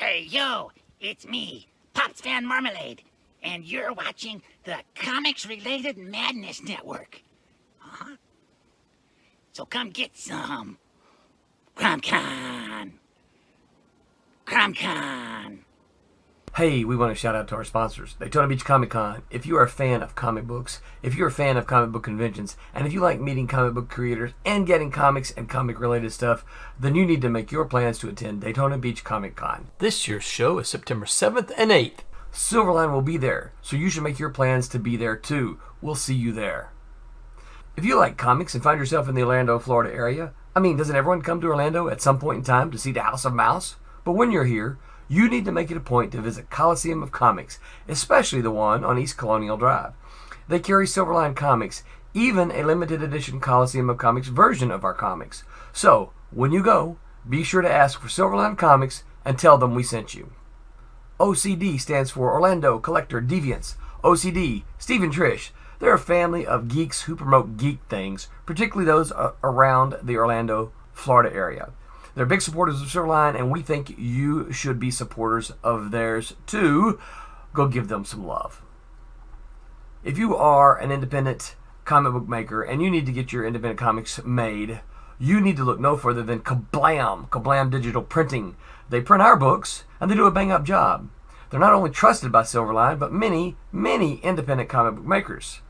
Hey, yo, it's me, Pops Van Marmalade, and you're watching the Comics-Related Madness Network. Uh-huh. So come get some. CromCon. CromCon. Hey, we want to shout out to our sponsors, Daytona Beach Comic Con. If you are a fan of comic books, if you're a fan of comic book conventions, and if you like meeting comic book creators and getting comics and comic-related stuff, then you need to make your plans to attend Daytona Beach Comic Con. This year's show is September 7th and 8th. Silverline will be there, so you should make your plans to be there too. We'll see you there. If you like comics and find yourself in the Orlando, Florida area, doesn't everyone come to Orlando at some point in time to see the House of Mouse? But when you're here, you need to make it a point to visit Coliseum of Comics, especially the one on East Colonial Drive. They carry Silverline Comics, even a limited edition Coliseum of Comics version of our comics. So, when you go, be sure to ask for Silverline Comics and tell them we sent you. OCD stands for Orlando Collector Deviants. OCD, Steve and Trish, they're a family of geeks who promote geek things, particularly those around the Orlando, Florida area. They're big supporters of Silverline, and we think you should be supporters of theirs too. Go give them some love. If you are an independent comic book maker and you need to get your independent comics made, you need to look no further than Kablam Digital Printing. They print our books, and they do a bang-up job. They're not only trusted by Silverline, but many, many independent comic book makers.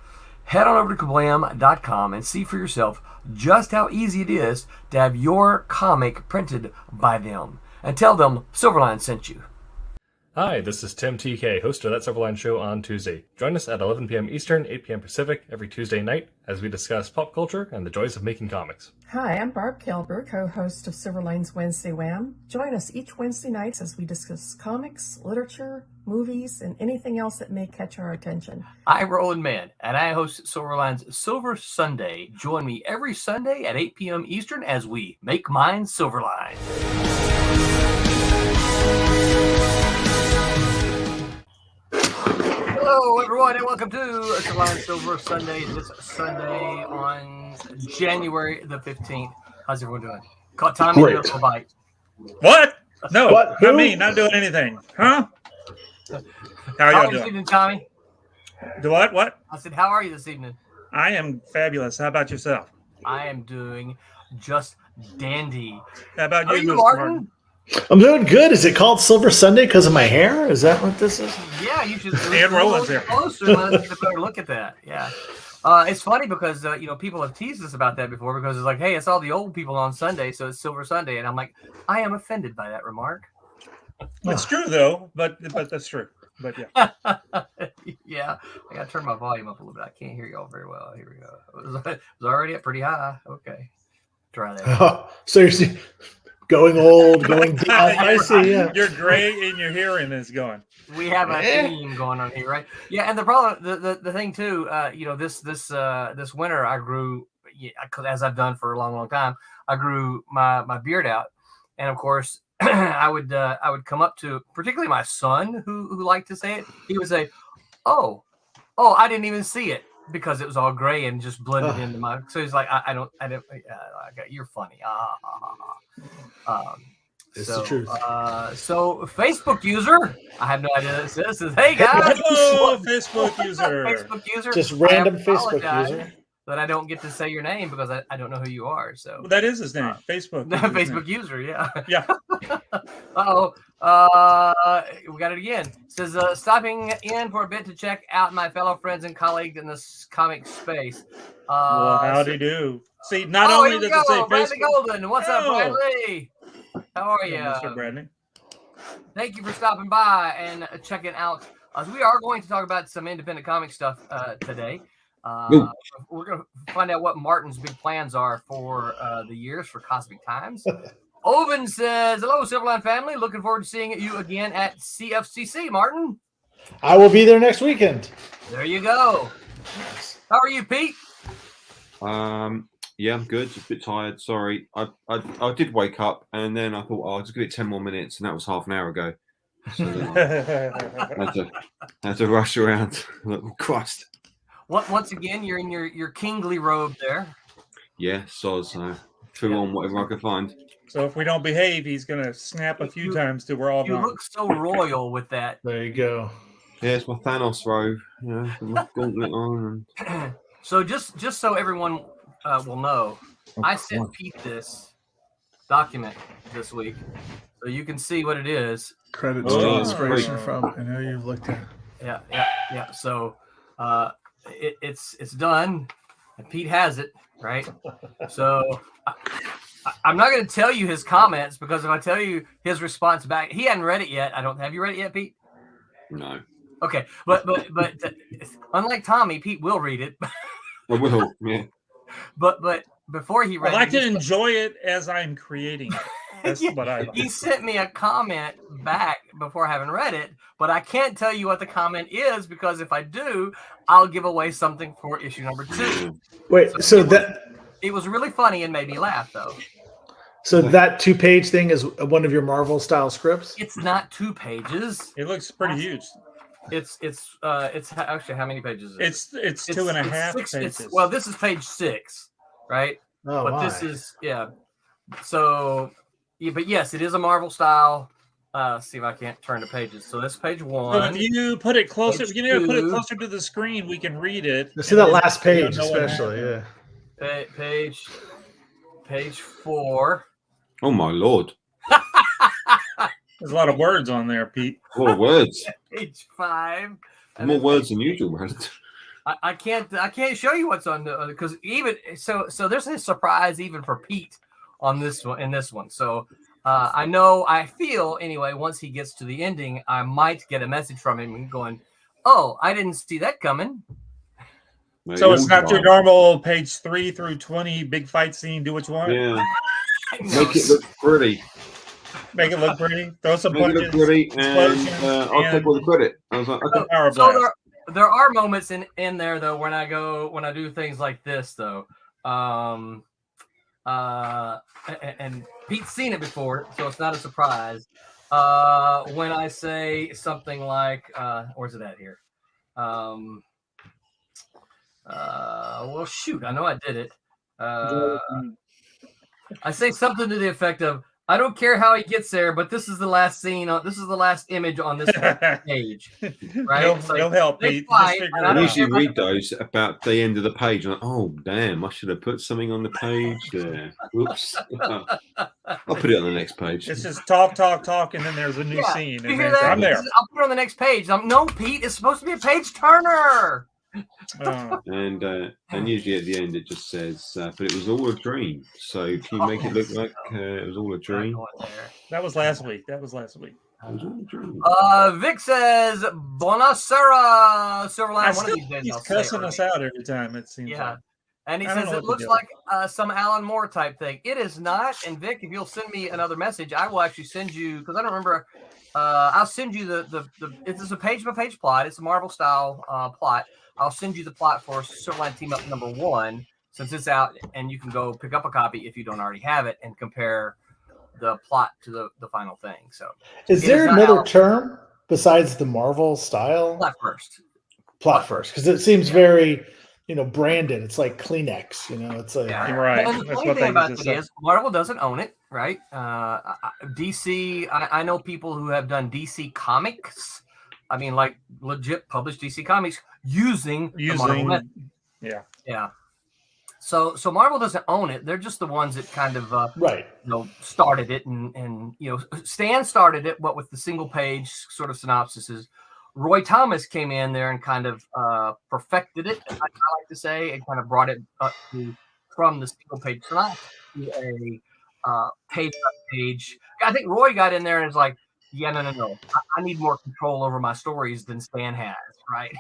Head on over to kablam.com and see for yourself just how easy it is to have your comic printed by them. And tell them Silverline sent you. Hi, this is Tim TK, host of That Silverline Show on Tuesday. Join us at 11 p.m. Eastern, 8 p.m. Pacific every Tuesday night as we discuss pop culture and the joys of making comics. Hi, I'm Barb Kilber, co-host of Silverline's Wednesday Wham. Join us each Wednesday nights as we discuss comics, literature, movies, and anything else that may catch our attention. I'm Roland Mann, and I host Silverline's Silver Sunday. Join me every Sunday at 8 p.m. Eastern as we make mine Silverline. Hello, everyone, and welcome to Silverline Silver Sunday. This Sunday on January the 15th. How's everyone doing? Caught Tommy in a bite. What? No, What? not me. Not doing anything. Huh? How are y'all doing? This evening, Tommy? Do what? What? I said, how are you this evening? I am fabulous. How about yourself? I am doing just dandy. How about How are you, you, Mr. Martin? I'm doing good. Is it called Silver Sunday because of my hair? Is that what this is? Yeah, you should And Roland's there. closer. Let's get a better look at that. Yeah. It's funny because, people have teased us about that before because it's like, hey, it's all the old people on Sunday, so it's Silver Sunday. And I'm like, I am offended by that remark. It's true though, but that's true. But yeah. Yeah, I got to turn my volume up a little bit. I can't hear y'all very well. Here we go. It was already up pretty high. Okay. Try that. Oh, so you're going old, going deep. I see, yeah. Your gray in your hearing is going. We have a theme going on here, right? Yeah, and the problem, the thing too, this winter I grew, as I've done for a long, long time, I grew my beard out, and of course, I would come up to particularly my son who liked to say it. He would say, "Oh, I didn't even see it." Because it was all gray and just blended into my. So he's like, I don't. You're funny. It's the truth. So Facebook user, I have no idea what this is. Hey guys, Hello, Facebook user. Facebook user, Just random Facebook user. That I don't get to say your name because I don't know who you are. So Well, that is his name. Facebook. Facebook user, yeah. Yeah. We got it again. It says, stopping in for a bit to check out my fellow friends and colleagues in this comic space. Well, howdy do. See, not only does it say Bradley Facebook. Golden. What's up, Bradley? How are you? Mr. Bradley. Thank you for stopping by and checking out. We are going to talk about some independent comic stuff today. We're going to find out what Martin's big plans are for the years for Cosmic Times. Oven says, hello, Silverline family. Looking forward to seeing you again at CFCC, Martin. I will be there next weekend. There you go. How are you, Pete? Yeah, I'm good. Just a bit tired. Sorry. I did wake up and then I thought, I'll just give it 10 more minutes, and that was half an hour ago. So I had to rush around. Christ. Once again, you're in your kingly robe there. Yeah, so threw on whatever I could find. So if we don't behave, he's gonna snap a few times till we're all You done. look so royal with that. There you go. Yeah, it's my Thanos robe. You know, with my gauntlet on. And... So just so everyone will know, I sent Pete this document this week, so you can see what it is. Credits to inspiration from. I know you've looked at. Yeah. So it's done, and Pete has it, right? So I'm not going to tell you his comments, because if I tell you his response back, he hadn't read it yet. Have you read it yet, Pete? No. Okay, but unlike Tommy, Pete will read it. I will, yeah. But before he read I like to enjoy it as I'm creating it. That's what I like. He sent me a comment back before having read it, but I can't tell you what the comment is, because if I do, I'll give away something for issue number 2. Wait, so it was really funny and made me laugh, though. So that 2-page thing is one of your Marvel style scripts? It's not 2 pages. It looks pretty huge. It's actually, how many pages is it? It's 2.5 6, pages. Well, this is page 6, right? Oh, but my. this is So, but yes, it is a Marvel style. See if I can't turn the pages. So this is page 1. So if you put it closer, Page you know, put it 2. closer to the screen, we can read it. See that last page, especially, yeah. Page 4. Oh my lord! There's a lot of words on there, Pete. A lot of words. Page 5. More words than usual. I can't show you what's on the, because even so there's a surprise even for Pete on this one, in this one. So I feel anyway, once he gets to the ending, I might get a message from him going, "Oh, I didn't see that coming." So it's not your normal page 3 through 20 big fight scene. Do what you want. Yeah. Make it look pretty. Make it look pretty. Throw some Make punches. it look pretty, and I'll take all the credit. I was like, okay. Power So blast. there are moments in there though when I do things like this though, and Pete's seen it before, so it's not a surprise. When I say something like, where's it at here? Well, shoot, I know I did it. I say something to the effect of, "I don't care how he gets there, but this is the last scene. This is the last image on this page." Right? He'll help, Pete. I usually read those about the end of the page. I'm like, oh damn, I should have put something on the page there. Whoops. I'll put it on the next page. It's just talk, and then there's a new scene. You And hear then that? I'm there. I'll put it on the next page. No, Pete, it's supposed to be a page turner. And usually at the end it just says, but it was all a dream. So can you make it look like it was all a dream? That was last week. It was all a dream. Vic says, "Buonasera, Silverline." One of these days He's I'll say cussing it us right. out every time, it seems like. And he I don't says know it what looks to do. like some Alan Moore type thing. It is not. And Vic, if you'll send me another message, I will actually send you, because I don't remember. I'll send you the it's a page by page plot. It's a Marvel style plot. I'll send you the plot for Silverline Team Up number 1, since it's out, and you can go pick up a copy if you don't already have it and compare the plot to the final thing. So, is there another term besides the Marvel style? Plot first, because it seems very, branded. It's like Kleenex. It's like right. And the funny thing about it is Marvel doesn't own it, right? DC. I know people who have done DC Comics. I mean, like legit published DC Comics using the Marvel method. Yeah. So Marvel doesn't own it. They're just the ones that kind of started it, and Stan started it, what with the single page sort of synopsises. Roy Thomas came in there and kind of perfected it, I like to say, and kind of brought it up from the single page synopsis to a page by page. I think Roy got in there and was like, "Yeah, no. I need more control over my stories than Stan has," right?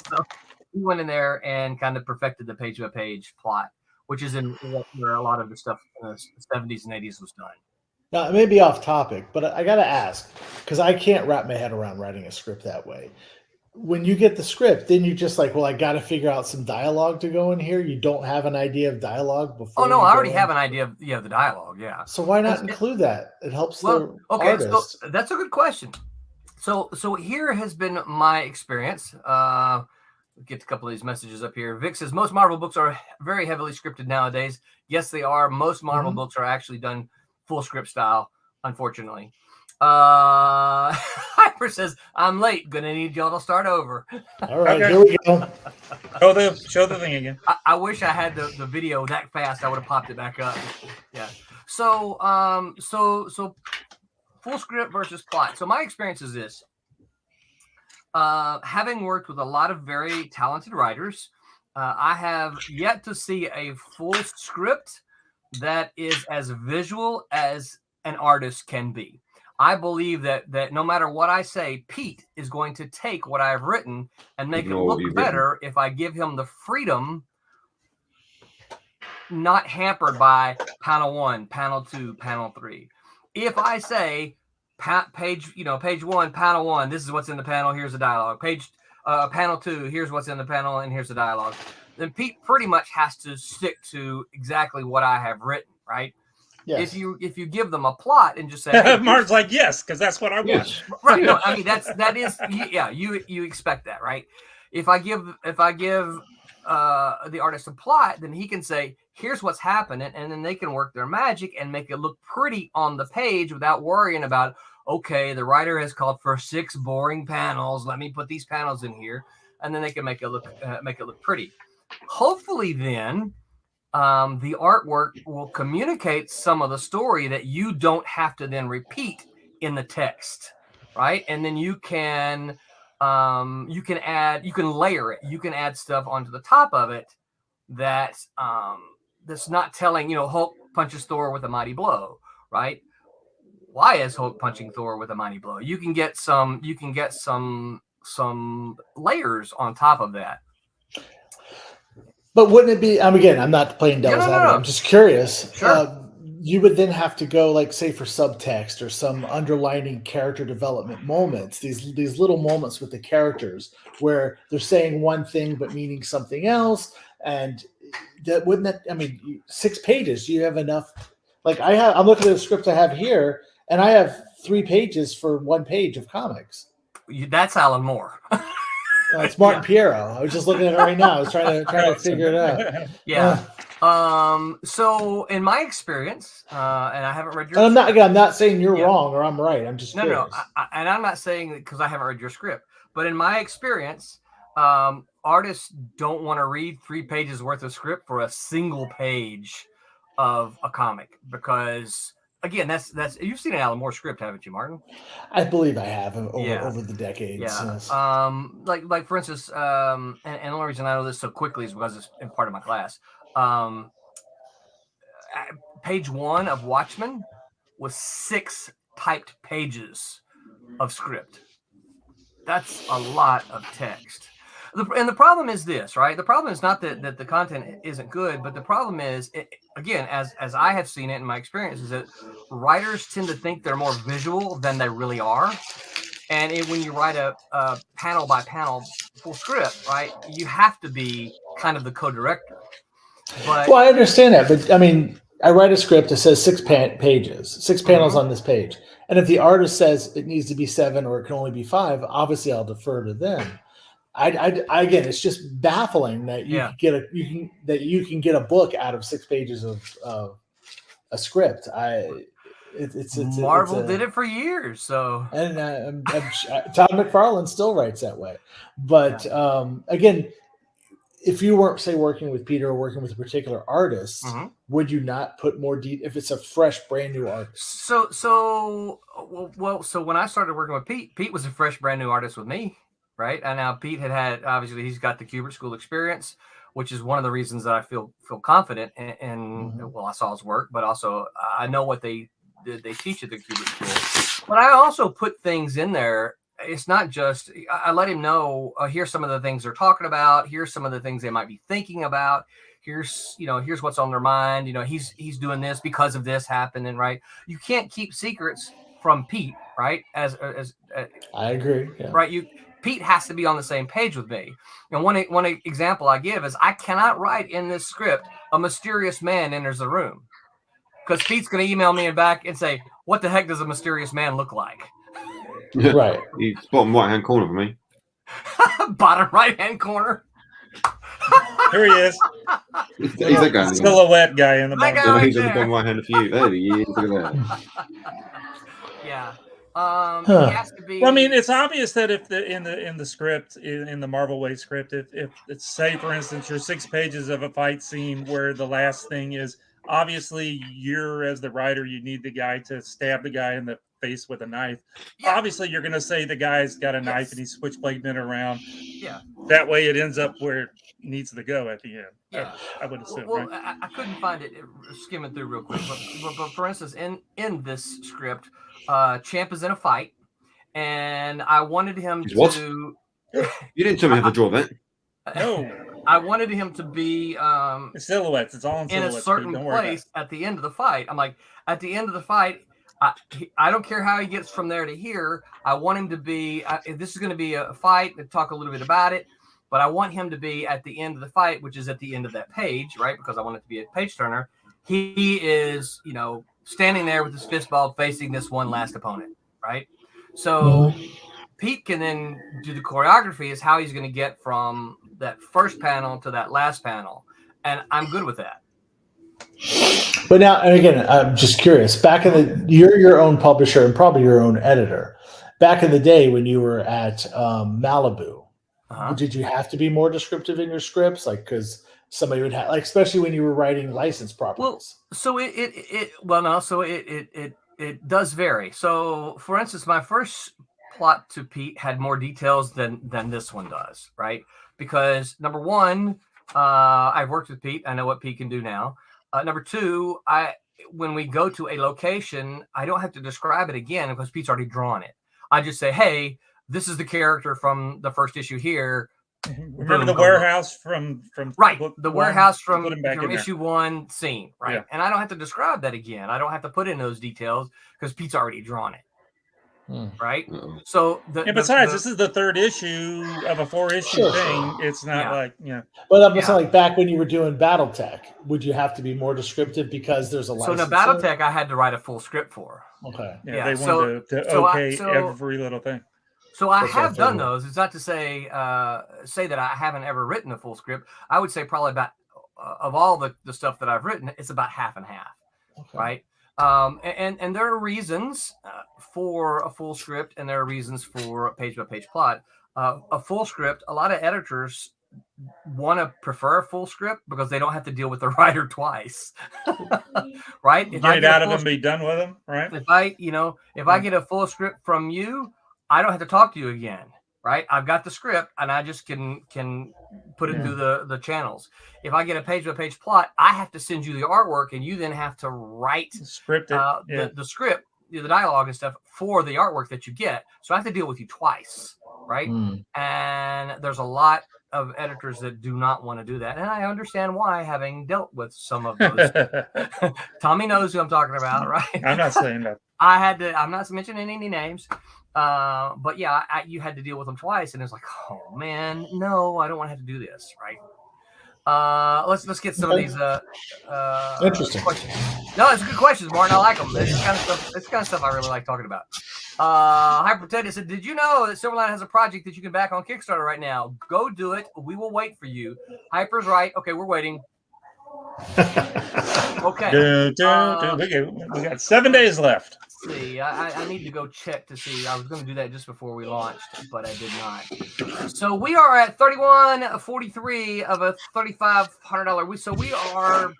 So he went in there and kind of perfected the page by page plot, which is in where a lot of the stuff in the 70s and 80s was done. Now, it may be off topic, but I got to ask, because I can't wrap my head around writing a script that way. When you get the script, then you just like, well, I got to figure out some dialogue to go in here. You don't have an idea of dialogue before. Oh, no, I already have an idea of the dialogue, yeah. So why not include that? It helps the artist. So that's a good question. So here has been my experience. get a couple of these messages up here. Vic says most Marvel books are very heavily scripted nowadays. Yes, they are. Most Marvel books are actually done full script style, unfortunately. Hyper says, I'm late. Gonna need y'all to start over. All right, Okay. here we go. Show the thing again. I wish I had the video that fast. I would have popped it back up. Yeah. So full script versus plot. So my experience is this. Having worked with a lot of very talented writers, I have yet to see a full script that is as visual as an artist can be. I believe that no matter what I say, Pete is going to take what I've written and make it look better if I give him the freedom, not hampered by panel 1, panel 2, panel 3. If I say page 1, panel 1, this is what's in the panel, here's the dialogue. Panel 2, here's what's in the panel, and here's the dialogue. Then Pete pretty much has to stick to exactly what I have written, right? Yes. If you give them a plot and just say, hey, Martin's like, yes, because that's what I want. Right. No, I mean that is you expect that, right? If I give the artist a plot, then he can say, here's what's happening, and then they can work their magic and make it look pretty on the page without worrying about, okay, the writer has called for 6 boring panels. Let me put these panels in here, and then they can make it look pretty. Hopefully, then the artwork will communicate some of the story that you don't have to then repeat in the text, right? And then you can layer it. You can add stuff onto the top of it that's not telling, Hulk punches Thor with a mighty blow, right? Why is Hulk punching Thor with a mighty blow? You can get some layers on top of that. But wouldn't it be? Again, I'm not playing devil's advocate. No. I'm just curious. Sure. You would then have to go, like, say, for subtext or some underlining character development moments. These little moments with the characters where they're saying one thing but meaning something else, and that wouldn't that? 6 pages. Do you have enough? Like I'm looking at the script I have here, and I have 3 pages for 1 page of comics. That's Alan Moore. It's Martin Pierro. I was just looking at it right now. I was trying to figure it out. Yeah. So in my experience, and I haven't read your. And I'm not saying you're wrong or I'm right. I'm just curious. No. And I'm not saying that because I haven't read your script, but in my experience, artists don't want to read 3 pages worth of script for a single page of a comic because. Again, that's you've seen an Alan Moore script, haven't you, Martin? I believe I have over the decades. Yeah. Yes. Like for instance, and the only reason I know this so quickly is because it's in part of my class. Page 1 of Watchmen was 6 typed pages of script. That's a lot of text. And the problem is this, right? The problem is not that the content isn't good, but the problem is, again, as I have seen it in my experience, is that writers tend to think they're more visual than they really are. And when you write a panel by panel full script, right, you have to be kind of the co-director. Well, I understand that, but I write a script that says 6 pages, 6 panels on this page, and if the artist says it needs to be 7 or it can only be 5, obviously I'll defer to them. Again, it's just baffling that you can get a book out of 6 pages of a script. Marvel did it for years, so and Todd McFarlane still writes that way. But again, if you weren't, say, working with Peter or working with a particular artist, would you not put more detail if it's a fresh, brand new artist? So when I started working with Pete was a fresh, brand new artist with me. Right. And now Pete had obviously he's got the Kubert School experience, which is one of the reasons that I feel confident in well, I saw his work, but also I know what they teach at the Kubert School. But I also put things in there. It's not just I let him know here's some of the things they're talking about. Here's some of the things they might be thinking about. Here's what's on their mind. He's doing this because of this happening. Right. You can't keep secrets from Pete. Right. As I agree. Yeah. Right. Pete has to be on the same page with me. And one example I give is I cannot write in this script a mysterious man enters the room because Pete's going to email me back and say, "What the heck does a mysterious man look like?" Right. He's bottom right hand corner for me. Bottom right hand corner. Here he is. He's that guy. Silhouette guy in the That back. guy. He's right on the there. bottom right hand of you. There he is. Look at that. Yeah. Huh. He has to be. Well, I mean, it's obvious that if in the script, in the Marvel Way script, if it's, say, for instance, you're 6 pages of a fight scene where the last thing is, obviously you're, as the writer, you need the guy to stab the guy in the face with a knife. Yeah. Obviously, you're going to say the guy's got a knife Yes. and he's switchblading it around. Yeah. That way it ends up where it needs to go at the end. Yeah. I would assume, Well, right? I couldn't find it skimming through real quick, but for instance, in this script, Champ is in a fight, and I wanted him He's what? to. You didn't tell me how to draw that. No. I wanted him to be It's silhouettes. It's all in in silhouettes. a certain Don't worry about it. place at the end of the fight. I'm like, at the end of the fight, I don't care how he gets from there to here. I want him to be. This is going to be a fight. We'll talk a little bit about it, but I want him to be at the end of the fight, which is at the end of that page, right? Because I want it to be a page turner. He is, standing there with his fist ball facing this one last opponent, right? So Pete can then do the choreography is how he's going to get from that first panel to that last panel. And I'm good with that. But now, and again, I'm just curious. Back in you're your own publisher and probably your own editor. Back in the day when you were at Malibu, did you have to be more descriptive in your scripts? Like, because somebody would have, like, especially when you were writing licensed properties. Well, so it does vary. So, for instance, my first plot to Pete had more details than this one does, right? Because number one, I've worked with Pete. I know what Pete can do now. Number two, when we go to a location, I don't have to describe it again because Pete's already drawn it. I just say, hey, this is the character from the first issue here. Remember the warehouse from right, book the one? warehouse from in issue 1 scene, right? Yeah. And I don't have to describe that again. I don't have to put in those details because Pete's already drawn it. Right. So besides, this is the 3rd issue of a 4-issue thing. It's not like But I'm saying, like, back when you were doing BattleTech, would you have to be more descriptive because there's a license? So now BattleTech, I had to write a full script for. Okay. They wanted to okay every little thing. So I have done those. It's not to say that I haven't ever written a full script. I would say probably about of all the stuff that I've written, it's about half and half, right? And there are reasons for a full script, and there are reasons for a page-by-page plot. A full script, a lot of editors want to prefer a full script because they don't have to deal with the writer twice, right? Get it out of them, be done with them, right? If I get a full script from you, I don't have to talk to you again, right? I've got the script, and I just can put it through the channels. If I get a page-by-page plot, I have to send you the artwork, and you then have to write the script, the script, the dialogue and stuff for the artwork that you get. So I have to deal with you twice, right? And there's a lot of editors that do not want to do that, and I understand why, having dealt with some of those. Tommy knows who I'm talking about, right? I'm not saying that. I'm not mentioning any names. But yeah, you had to deal with them twice, and it's like, oh man, no, I don't want to have to do this, right? Let's get some of these interesting questions. No, it's good questions, Martin. I like them. It's the kind of stuff I really like talking about. Hyper Potato said, "Did you know that Silverline has a project that you can back on Kickstarter right now? Go do it. We will wait for you." Hyper's right. Okay, we're waiting. Okay. We got 7 days left. Let's see, I need to go check to see. I was going to do that just before we launched, but I did not. So we are at $31.43 of a $3,500. So we are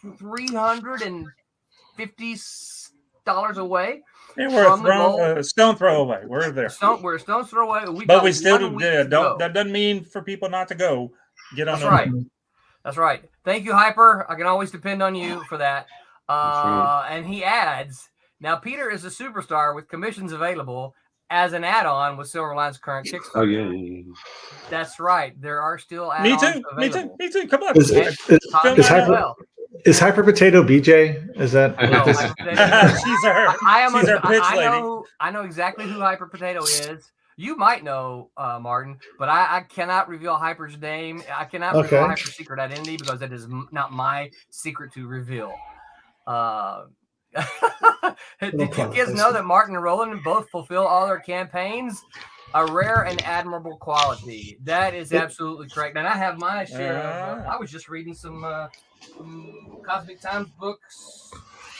$350 away. Yeah, we're a stone throw away. We're there. We're a stone's throw away. But we still do. That doesn't mean for people not to go. Get on. That's right. That's right. Thank you, Hyper. I can always depend on you for that. And he adds, now Peter is a superstar with commissions available as an add-on with Silverline's current Kickstarter. Oh, yeah. That's right. There are still add-ons available. Me too. Come on. Is Hyper Potato BJ? Is that? No, she's our pitch lady. I know exactly who Hyper Potato is. You might know, Martin, but I cannot reveal Hyper's name. I cannot reveal Hyper's secret identity because that is not my secret to reveal. Did you kids know that Martin and Roland both fulfill all their campaigns? A rare and admirable quality. That is absolutely correct. And I have my share of. I was just reading some Cosmic Times books.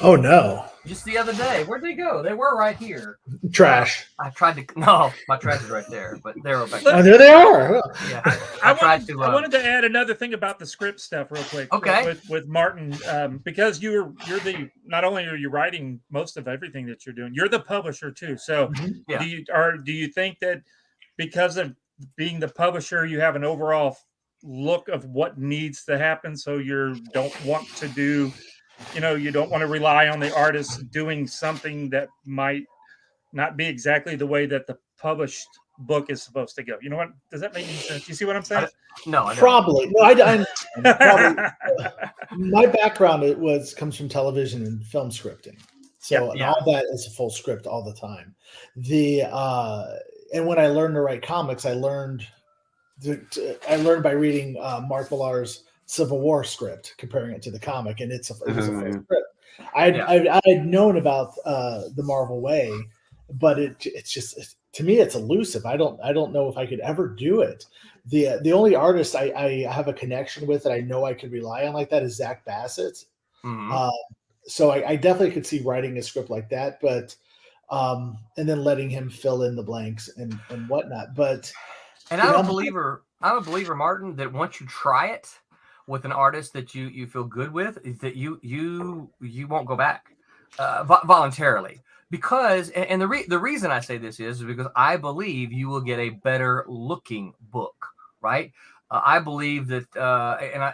Oh no! Just the other day. Where'd they go? They were right here. Trash. I tried to. No, my trash is right there, but they were back Oh, there. there they are. Yeah. I wanted to add another thing about the script stuff real quick. Okay. With Martin, because you're the not only are you writing most of everything that you're doing, you're the publisher too. So Yeah. do you think that because of being the publisher, you have an overall look of what needs to happen, so you don't want to do, you don't want to rely on the artist doing something that might not be exactly the way that the published book is supposed to go. You know what? Does that make any sense? You see what I'm saying? No, I don't. Probably. No, I probably. My background comes from television and film scripting, so and all that is a full script all the time. And when I learned to write comics, I learned by reading Mark Millar's Civil War script, comparing it to the comic, and it was a full script. I had known about the Marvel way, but it's just to me it's elusive. I don't know if I could ever do it. The only artist I have a connection with that I know I could rely on like that is Zach Bassett. Mm-hmm. So I definitely could see writing a script like that, but and then letting him fill in the blanks and whatnot. But I'm a believer, Martin, that once you try it with an artist that you feel good with, that you won't go back voluntarily. Because, and the reason I say this is because I believe you will get a better looking book, right? I believe that,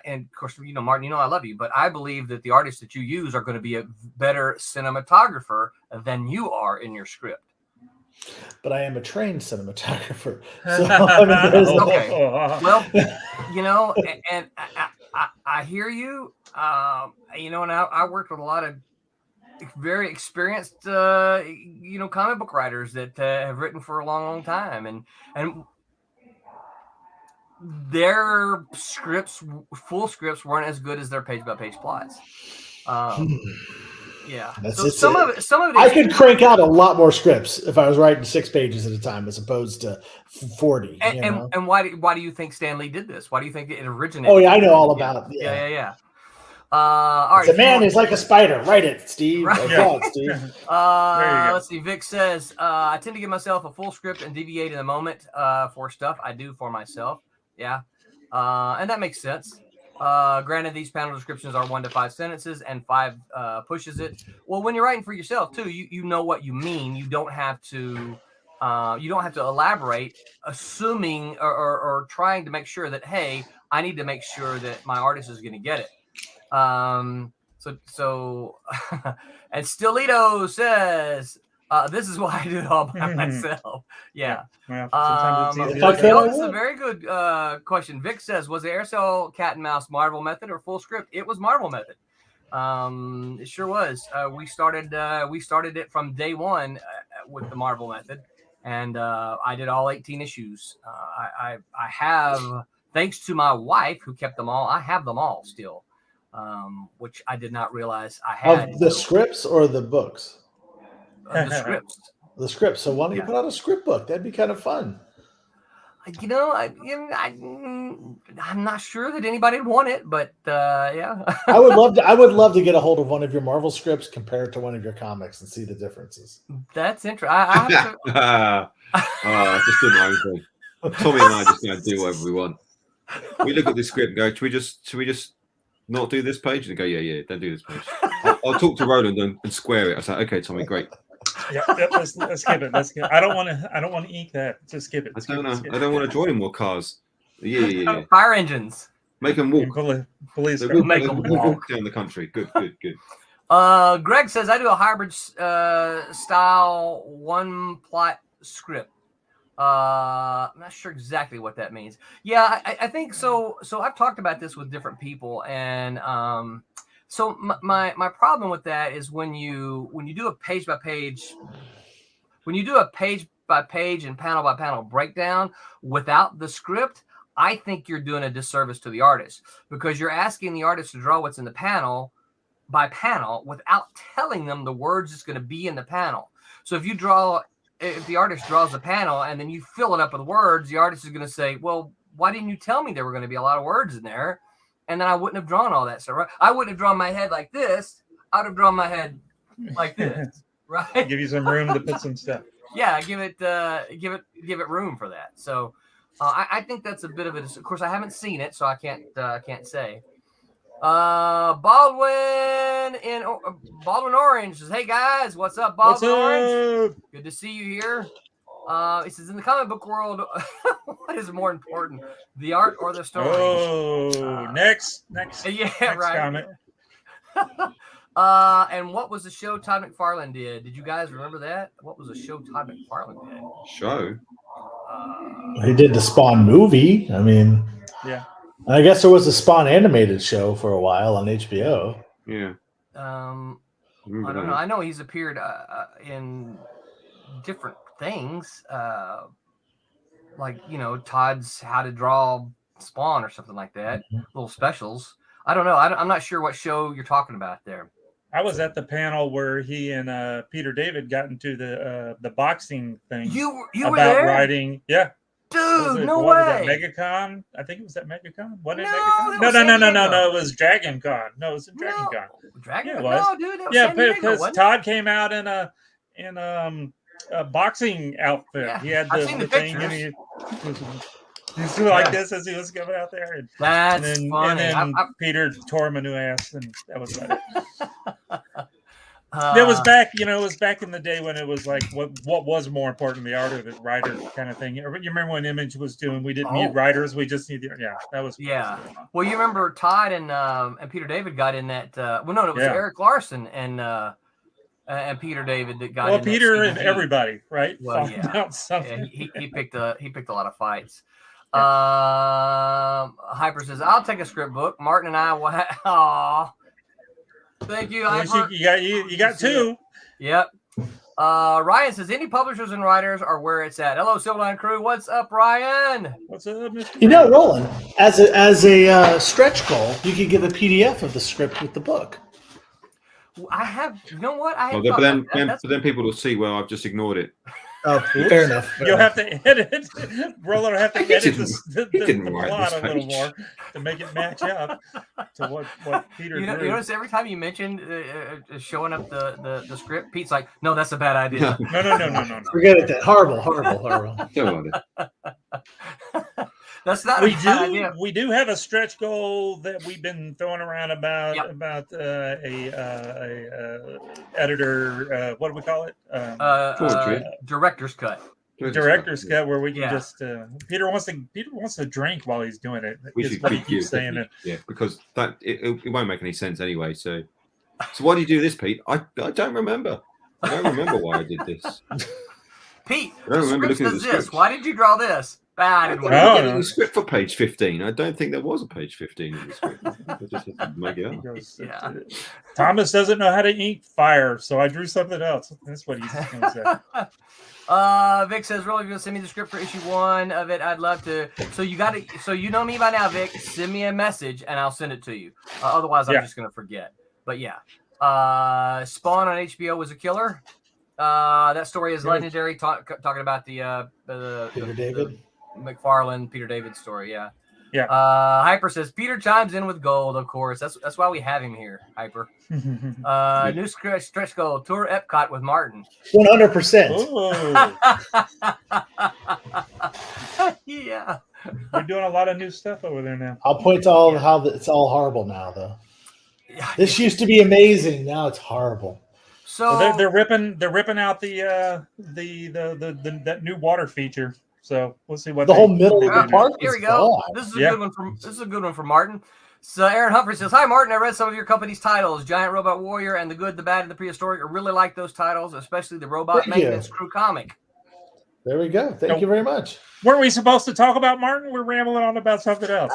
and of course, Martin, I love you, but I believe that the artists that you use are going to be a better cinematographer than you are in your script. But I am a trained cinematographer. So, okay. Well, and I hear you. And I worked with a lot of very experienced, comic book writers that have written for a long, long time, and their scripts, full scripts, weren't as good as their page-by-page plots. Yeah. So some of it. I could crank out a lot more scripts if I was writing 6 pages at a time as opposed to 40. And why do you think Stan Lee did this? Why do you think it originated? Oh yeah, I know all about it. Yeah. All right. The man is like a spider. Write it, Steve. Right. Steve. Let's see. Vic says, I tend to give myself a full script and deviate in the moment for stuff I do for myself. Yeah. And that makes sense. Granted, these panel descriptions are 1 to 5 sentences, and 5 pushes it. Well, when you're writing for yourself too, you know what you mean. You don't have to elaborate, assuming or trying to make sure that, hey, I need to make sure that my artist is going to get it. So and Stilito says, this is why I do it all by myself. Yeah. Sometimes it's easy. This is a very good question. Vic says, was the Aircell Cat and Mouse Marvel method or full script? It was Marvel method. It sure was. We started it from day one with the Marvel method, and I did all 18 issues. I have, thanks to my wife who kept them all, I have them all still. Which I did not realize I had. Of the scripts or the books? The scripts. The scripts. So why don't you put out a script book? That'd be kind of fun. I'm not sure that anybody'd want it, but yeah. I would love to get a hold of one of your Marvel scripts compared to one of your comics and see the differences. That's interesting. Just do my own thing. Tommy and I just do whatever we want. We look at the script and go, should we just not do this page? And go, yeah, don't do this page. I'll talk to Roland and square it. I say, okay, Tommy, great. Yeah, let's skip it. Let's skip. I don't want to ink that. Just skip it. I don't want to draw any more cars. Yeah. Fire engines. Make them walk. Police. Make them walk down the country. Good. Greg says I do a hybrid style 1 plot script. I'm not sure exactly what that means. Yeah, I think so. So I've talked about this with different people, and so my problem with that is when you do a page by page and panel by panel breakdown without the script, I think you're doing a disservice to the artist, because you're asking the artist to draw what's in the panel by panel without telling them the words that's going to be in the panel. So if you draw if the artist draws a panel and then you fill it up with words, the artist is going to say, well, why didn't you tell me there were going to be a lot of words in there? And then I wouldn't have drawn all that stuff. Right? I wouldn't have drawn my head like this. I would have drawn my head like this, right? Give you some room to put some stuff. Yeah, give it room for that. So I think that's a bit of it. Of course, I haven't seen it, so I can't say. Baldwin Orange says, "Hey guys, what's up, Baldwin Orange? Good to see you here." He says, "In the comic book world, what is more important, the art or the story?" Oh, next. Yeah, next right. comment. And what was the show Todd McFarlane did? Did you guys remember that? What was the show Todd McFarlane did? Show. He did the Spawn movie. I mean, yeah. I guess there was a Spawn animated show for a while on HBO. Yeah. I don't know. I know he's appeared in different things, like Todd's How to Draw Spawn or something like that. Little specials. I don't know. I'm not sure what show you're talking about there. I was at the panel where he and Peter David got into the boxing thing. You about were there? Writing. Yeah. Dude, no way. MegaCon? I think it was at MegaCon. What did No, MegaCon? that was No. It was Dragon Con. No, it was Dragon Con. Dragon? Yeah, it was. No, dude. It was San Diego, because wasn't Todd came out in a boxing outfit. Yeah, He had I've seen the thing, and he's like this as he was coming out there. And, That's and then, funny. And then Peter tore him a new ass, and that was about it. It It was back, it was back in the day when it was like what was more important, the art or the writer kind of thing. You remember when Image was doing? We didn't need writers, we just need that was Well, you remember Todd and Peter David got in that. It was Eric Larson and Peter David that got. Well, in Peter that and everybody, right? Well, About something. He picked a lot of fights. Hyper says, "I'll take a script book." Martin and I will. Thank you, Hyper. You got two. Yep. Ryan says, "Any publishers and writers are where it's at." Hello, Silverline crew. What's up, Ryan? What's up, Mr. Roland, as a stretch goal, you could give a PDF of the script with the book. I have. You know what? But then people will see. Well, I've just ignored it. Oh, fair enough. You'll have to edit. Roland will have to edit the plot a little more to make it match up to what Peter drew. You notice every time you mentioned showing up the script, Pete's like, "No, that's a bad idea." No. Forget it. Then horrible. Don't worry. That's not a bad idea. We do have a stretch goal that we've been throwing around about editor. What do we call it? Director's cut. Director's cut, where we can just Peter wants to drink while he's doing it. We should keep you saying it. Yeah, because it won't make any sense anyway. So why do you do this, Pete? I don't remember. I don't remember why I did this. Pete, I don't remember looking at the this. Why did you draw this? I didn't get the script for page 15. I don't think there was a page 15 in the script. I just had to make it up. Thomas doesn't know how to ink fire, so I drew something else. That's what he's going to say. Vic says, "Really, if you'll send me the script for issue 1 of it, I'd love to." So you got it. So you know me by now, Vic. Send me a message and I'll send it to you. Otherwise, I'm just going to forget. But Spawn on HBO was a killer. That story is legendary. Talking about the Peter David. McFarlane, Peter David story, yeah. Hyper says Peter chimes in with gold, of course. That's why we have him here, Hyper. New stretch goal, tour Epcot with Martin. 100%. Yeah, we're doing a lot of new stuff over there now. I'll point to how it's all horrible now, though. This used to be amazing. Now it's horrible. So they're ripping out that new water feature. So we'll see what the whole middle of the park. Here we go. This is a good one from Martin. So Aaron Humphrey says, "Hi Martin, I read some of your company's titles, Giant Robot Warrior and The Good, the Bad, and the Prehistoric. I really like those titles, especially the Robot Maintenance Crew comic." There we go. Thank you very much. Weren't we supposed to talk about Martin? We're rambling on about something else.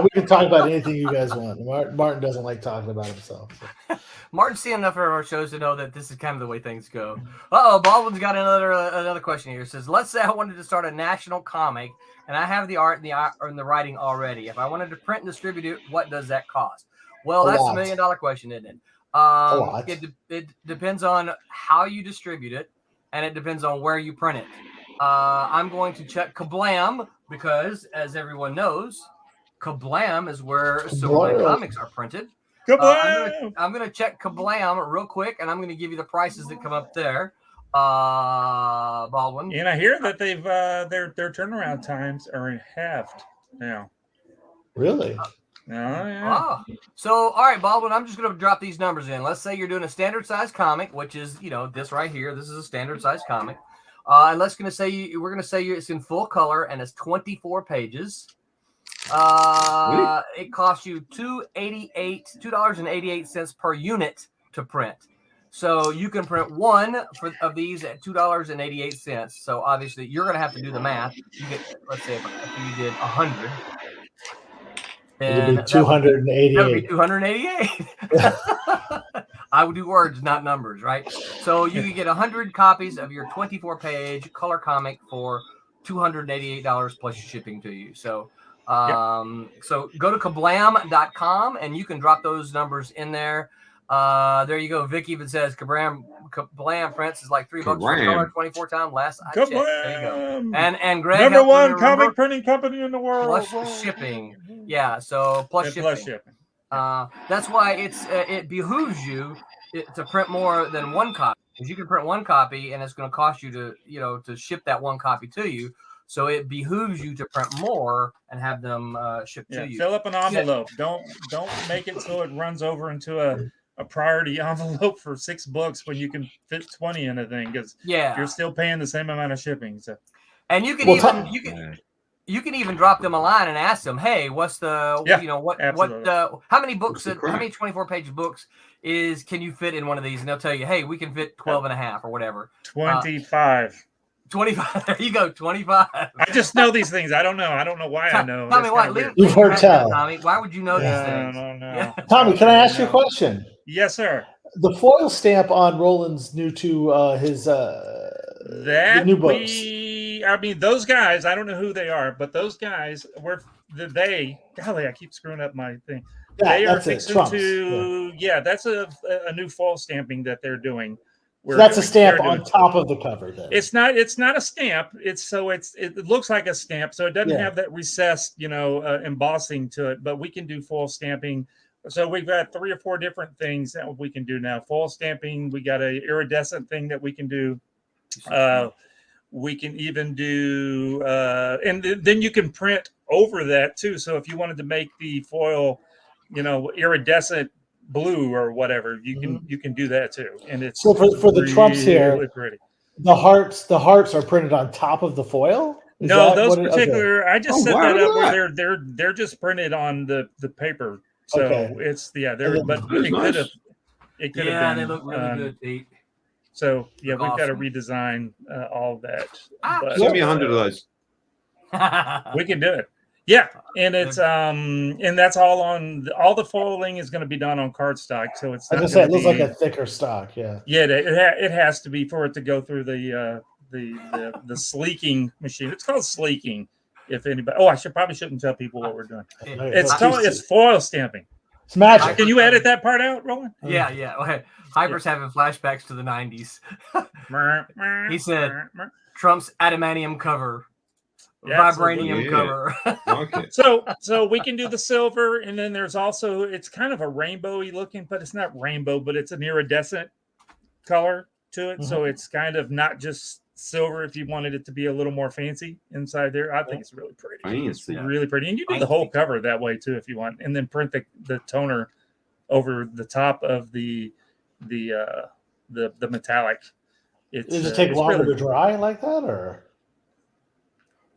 We can talk about anything you guys want. Martin doesn't like talking about himself. So. Martin's seen enough of our shows to know that this is kind of the way things go. Baldwin's got another question here. It says, "Let's say I wanted to start a national comic, and I have the art and the writing already. If I wanted to print and distribute it, what does that cost?" Well, that's $1 million question, isn't it? It depends on how you distribute it. and it depends on where you print it. I'm going to check Kablam because, as everyone knows, Kablam is where Silverline Comics are printed. I'm going to check Kablam real quick, and I'm going to give you the prices that come up there. Baldwin. And I hear that they've their turnaround times are halved now. Really? So, all right, Baldwin, I'm just going to drop these numbers in. Let's say you're doing a standard size comic, which is, this right here. This is a standard size comic. And we're going to say it's in full color and it's 24 pages. It costs you $2.88 per unit to print. So you can print one of these at $2.88. So obviously you're going to have to do the math. Let's say if you did 100. It would be 288. That would be 288. I would do words, not numbers, right? So you can get 100 copies of your 24-page color comic for $288 plus shipping to you. So, so go to kablam.com and you can drop those numbers in there. There you go. Vic even says Kablam prints is like $3 per color, 24 times less. I checked. There you go. And Greg, number one comic printing company in the world. Plus shipping. Yeah. So plus shipping. That's why it behooves you to print more than one copy, because you can print one copy and it's going to cost you to to ship that one copy to you. So it behooves you to print more and have them shipped to you. Fill up an envelope. Don't make it so it runs over into a priority envelope for 6 books when you can fit 20 in a thing, because you're still paying the same amount of shipping. So, and you can you can even drop them a line and ask them, hey, what's the how many books how many 24-page books can you fit in one of these? And they'll tell you, hey, we can fit 12 and a half or whatever. 25. 25. There you go. 25. I just know these things. I don't know why I know. Tommy, why? You've heard tell. Tommy, why would you know these things? I don't know. Yeah. Tommy, can I ask you a question? Yes, sir. The foil stamp on Roland's new his new books. I mean, those guys, I don't know who they are, but those guys golly, I keep screwing up my thing. They are fixing to, that's a new foil stamping that they're doing. So that's a stamp on top of the cover. Then it's not a stamp. It looks like a stamp, so it doesn't have that recessed, embossing to it. But we can do foil stamping. So we've got 3 or 4 different things that we can do now. Foil stamping. We got a iridescent thing that we can do. We can even do, and then you can print over that too. So if you wanted to make the foil, iridescent blue or whatever, you can do that too. And it's so for the trumps here, pretty. The hearts are printed on top of the foil. No, those particular. I just set that up where they're just printed on the paper. So it's but it could have been. They look really good, Pete. So we've got to redesign all that. Send me 100 of those. We can do it. Yeah, and it's and that's all the foiling is going to be done on cardstock. So it's. I just say it looks like a thicker stock. Yeah. Yeah, it has to be for it to go through the sleeking machine. It's called sleeking. If anybody, I probably shouldn't tell people what we're doing. It's foil stamping. It's magic. Can you edit that part out, Roland? Yeah. Okay. Hyper's having flashbacks to the 90s. He said, Trump's adamantium cover. Vibranium cover. Okay. So we can do the silver, and then there's also, it's kind of a rainbowy looking, but it's not rainbow, but it's an iridescent color to it. So it's kind of not just silver if you wanted it to be a little more fancy inside there. I think it's really pretty. It's really pretty. And you do the whole cover that way too if you want, and then print the toner over the top of the metallic. Does it take longer to dry like that, or?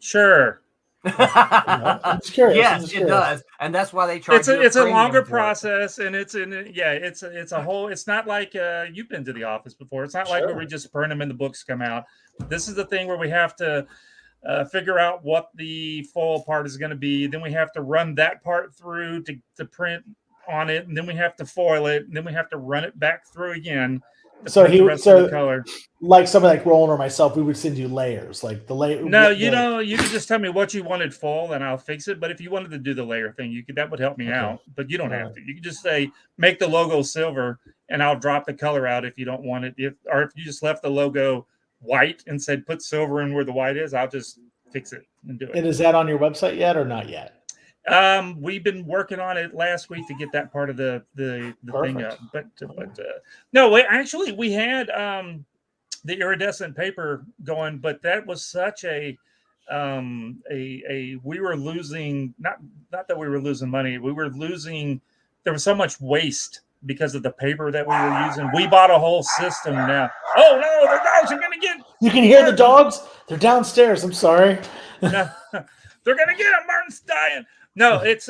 Sure. I'm just curious. Yes, it does, and that's why they charge. It's a longer process, and it's a whole. It's not like you've been to the office before. It's not like where we just print them and the books come out. This is the thing where we have to figure out what the foil part is going to be. Then we have to run that part through to print on it, and then we have to foil it, and then we have to run it back through again. So color. Like somebody like Roland or myself, we would send you layers, like the layer. No, you can just tell me what you wanted full, and I'll fix it. But if you wanted to do the layer thing, that would help me out. But you don't have to. You can just say make the logo silver, and I'll drop the color out if you don't want it. If you just left the logo white and said put silver in where the white is, I'll just fix it and do it. And is that on your website yet or not yet? We've been working on it last week to get that part of the thing up, but no, we had the iridescent paper going, but that was such a we were losing, not that we were losing money, we were losing, there was so much waste because of the paper that we were using. We bought a whole system now. Oh no, the dogs are gonna get, you can hear the dogs, they're downstairs. I'm sorry. no, they're gonna get him. Martin's dying. No, it's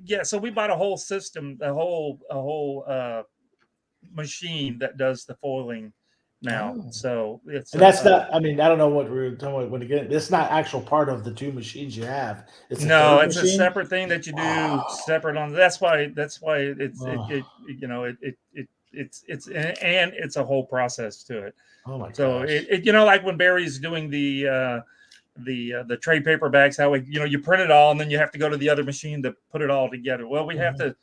yeah. So we bought a whole system, a whole machine that does the foiling now. Oh. So it's And that's not. I mean, I don't know what we were talking about when again. It's not actual part of the two machines you have. It's a machine? separate thing that you do separate on. That's why it's it's a whole process to it. Oh my god. So it like when Barry's doing the trade paperbacks, how you print it all and then you have to go to the other machine to put it all together. Well, we have to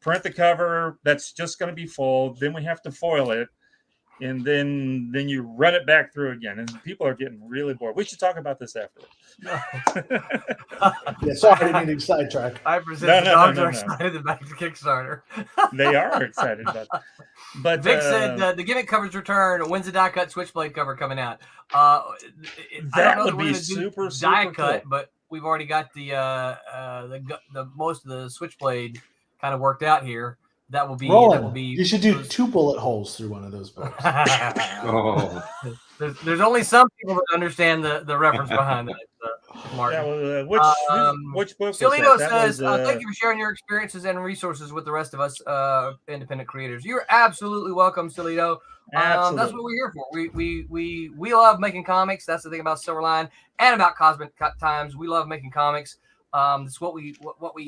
print the cover that's just going to be full, then we have to foil it, and then you run it back through again, and people are getting really bored. We should talk about this afterwards. Yeah, sorry, I didn't mean to sidetrack. I present the dogs are excited about the Kickstarter. They are excited about it. But Vic said the gimmick covers return. When's the die cut Switchblade cover coming out? That would be super die cut, cool. but we've already got the most of the Switchblade kind of worked out here. That will be. Roland, that will be. You should do 2 bullet holes through one of those books. There's only some people that understand the reference behind that. Martin. Yeah, which book? Silito says, "Thank you for sharing your experiences and resources with the rest of us independent creators." You're absolutely welcome, Silito. That's what we're here for. We love making comics. That's the thing about Silverline and about Cosmic Times. We love making comics. It's what we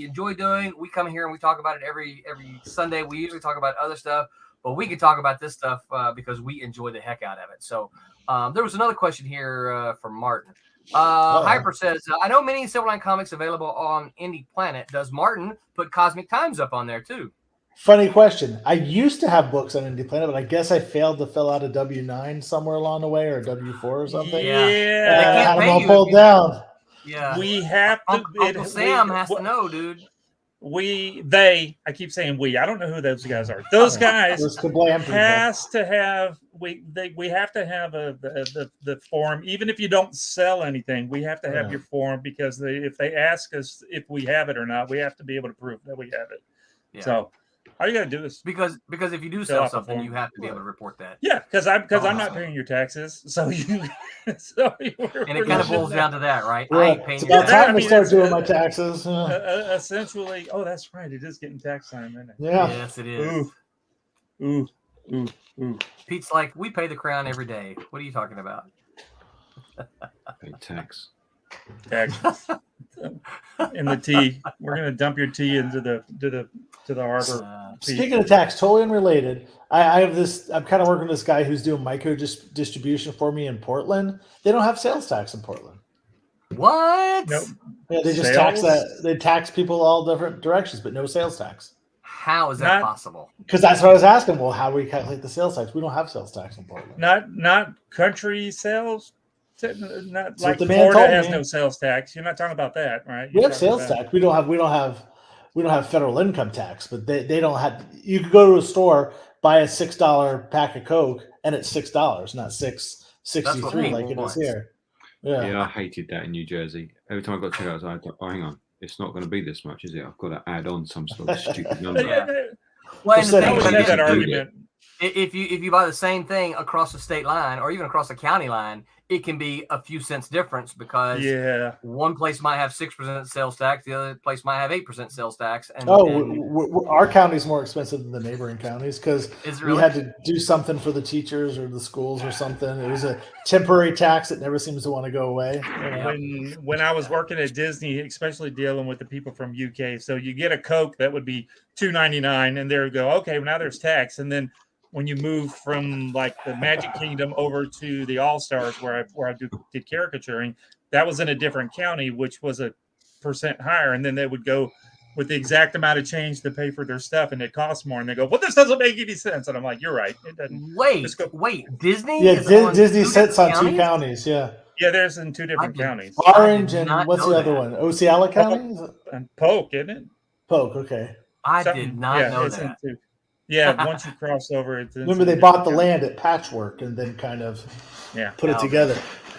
enjoy doing. We come here and we talk about it every Sunday. We usually talk about other stuff, but we can talk about this stuff because we enjoy the heck out of it. So there was another question here from Martin. Hyper says, I know many Silverline comics available on Indie Planet. Does Martin put Cosmic Times up on there too? Funny question. I used to have books on Indie Planet, but I guess I failed to fill out a W-9 somewhere along the way, or a W-4 or something. Yeah. I had them all pulled down. Yeah. We have to. Uncle Sam has to know, dude. I keep saying we. I don't know who those guys are. Those guys have to have. We have to have the form. Even if you don't sell anything, we have to have your form, because if they ask us if we have it or not, we have to be able to prove that we have it. Yeah. So all you got to do is because if you do sell something, you have to be able to report that. Yeah, because I'm not paying your taxes, so you. And it kind of boils down to that, right? Yeah, I ain't paying. It's about time to start doing my taxes. Essentially, that's right. It is getting tax time, isn't it? Yeah. Yes, it is. Ooh. Pete's like, we pay the crown every day. What are you talking about? Pay tax. Taxes. In the tea, we're gonna dump your tea into the harbor. Speaking of tax, totally unrelated. I have this. I'm kind of working with this guy who's doing micro distribution for me in Portland. They don't have sales tax in Portland. What? Nope. Yeah, they just tax that. They tax people all different directions, but no sales tax. How is that possible? Because that's what I was asking. Well, how do we calculate the sales tax? We don't have sales tax in Portland. Not country sales. Not like the man Florida told has me. no sales tax. You're not talking about that, right? We have sales tax. We don't have federal income tax, but they don't have. You could go to a store, buy a $6 pack of Coke, and it's $6, not $6.63 like it is here. Yeah, I hated that in New Jersey. Every time I got to it, I was like, oh, hang on, it's not going to be this much, is it? I've got to add on some sort of stupid number. Well, and the thing is, that argument. If you buy the same thing across the state line or even across the county line, it can be a few cents difference, because one place might have 6% sales tax, the other place might have 8% sales tax. And our county's more expensive than the neighboring counties, because really? We had to do something for the teachers or the schools or something. It was a temporary tax that never seems to want to go away. When I was working at Disney, especially dealing with the people from UK, so you get a Coke that would be $2.99, and there go, okay, well, now there's tax, and then when you move from like the Magic Kingdom over to the All Stars, where I did caricaturing, that was in a different county, which was a % higher. And then they would go, with the exact amount of change to pay for their stuff, and it costs more. And they go, "Well, this doesn't make any sense." And I'm like, "You're right. It doesn't." Wait, Disney? Yeah, is on Disney two sits on different two counties. Yeah, Yeah, there's in 2 different counties. Orange and not what's know the other that. one? Osceola County? Is it? And Polk, isn't it? Polk. Okay. I Something- did not know it's in that. 2. Yeah, once you cross over, it's in Remember, some they bought the different land at Patchwork and then kind of Yeah. put it Oh, together.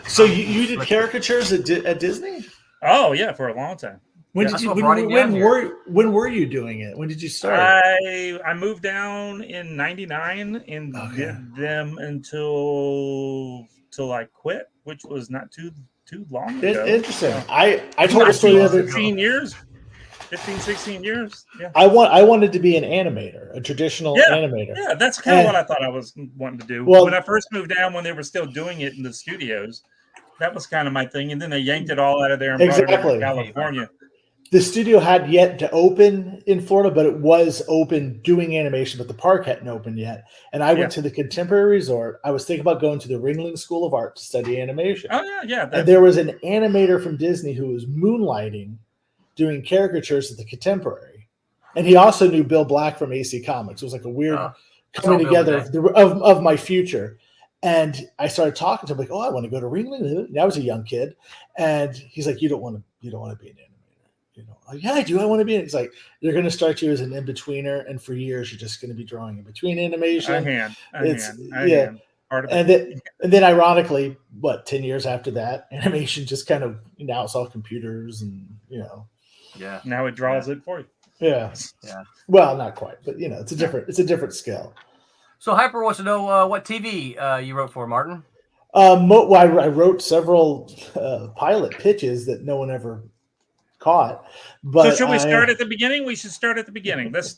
So you did caricatures at Disney? Oh yeah, for a long time. When Yeah, did you? that's what brought him down When were you doing it? When did you start? I moved down in '99 and Okay. did them until I quit, which was not too long ago. Interesting. I told a story the other. 15 years, 15, 16 years. Yeah. I wanted to be an animator, a traditional animator. Yeah, that's kind of And- what I thought I was wanting to do. Well- when I first moved down, when they were still doing it in the studios, that was kind of my thing. And then they yanked it all out of there and brought it Exactly. to California. The studio had yet to open in Florida, but it was open doing animation, but the park hadn't opened yet. And I went to the Contemporary Resort. I was thinking about going to the Ringling School of Art to study animation. Oh yeah. And there was an animator from Disney who was moonlighting, doing caricatures at the Contemporary. And he also knew Bill Black from AC Comics. It was like a weird coming together of my future. And I started talking to him like, "Oh, I want to go to Ringling." And I was a young kid, and he's like, "You don't want to be an animator." Like, yeah, I do. I want to be. He's like, "They're going to start you as an in-betweener, and for years you're just going to be drawing in between animation." A hand. Part of And it. then ironically, 10 years after that, animation just kind of now it's all computers and Yeah. Now it draws it for you. yeah. Yeah. Well, not quite, but it's a different skill. So Hyper wants to know what TV you wrote for, Martin. Well, I wrote several pilot pitches that no one ever caught. But So should we start at the beginning? We should start at the beginning. Let's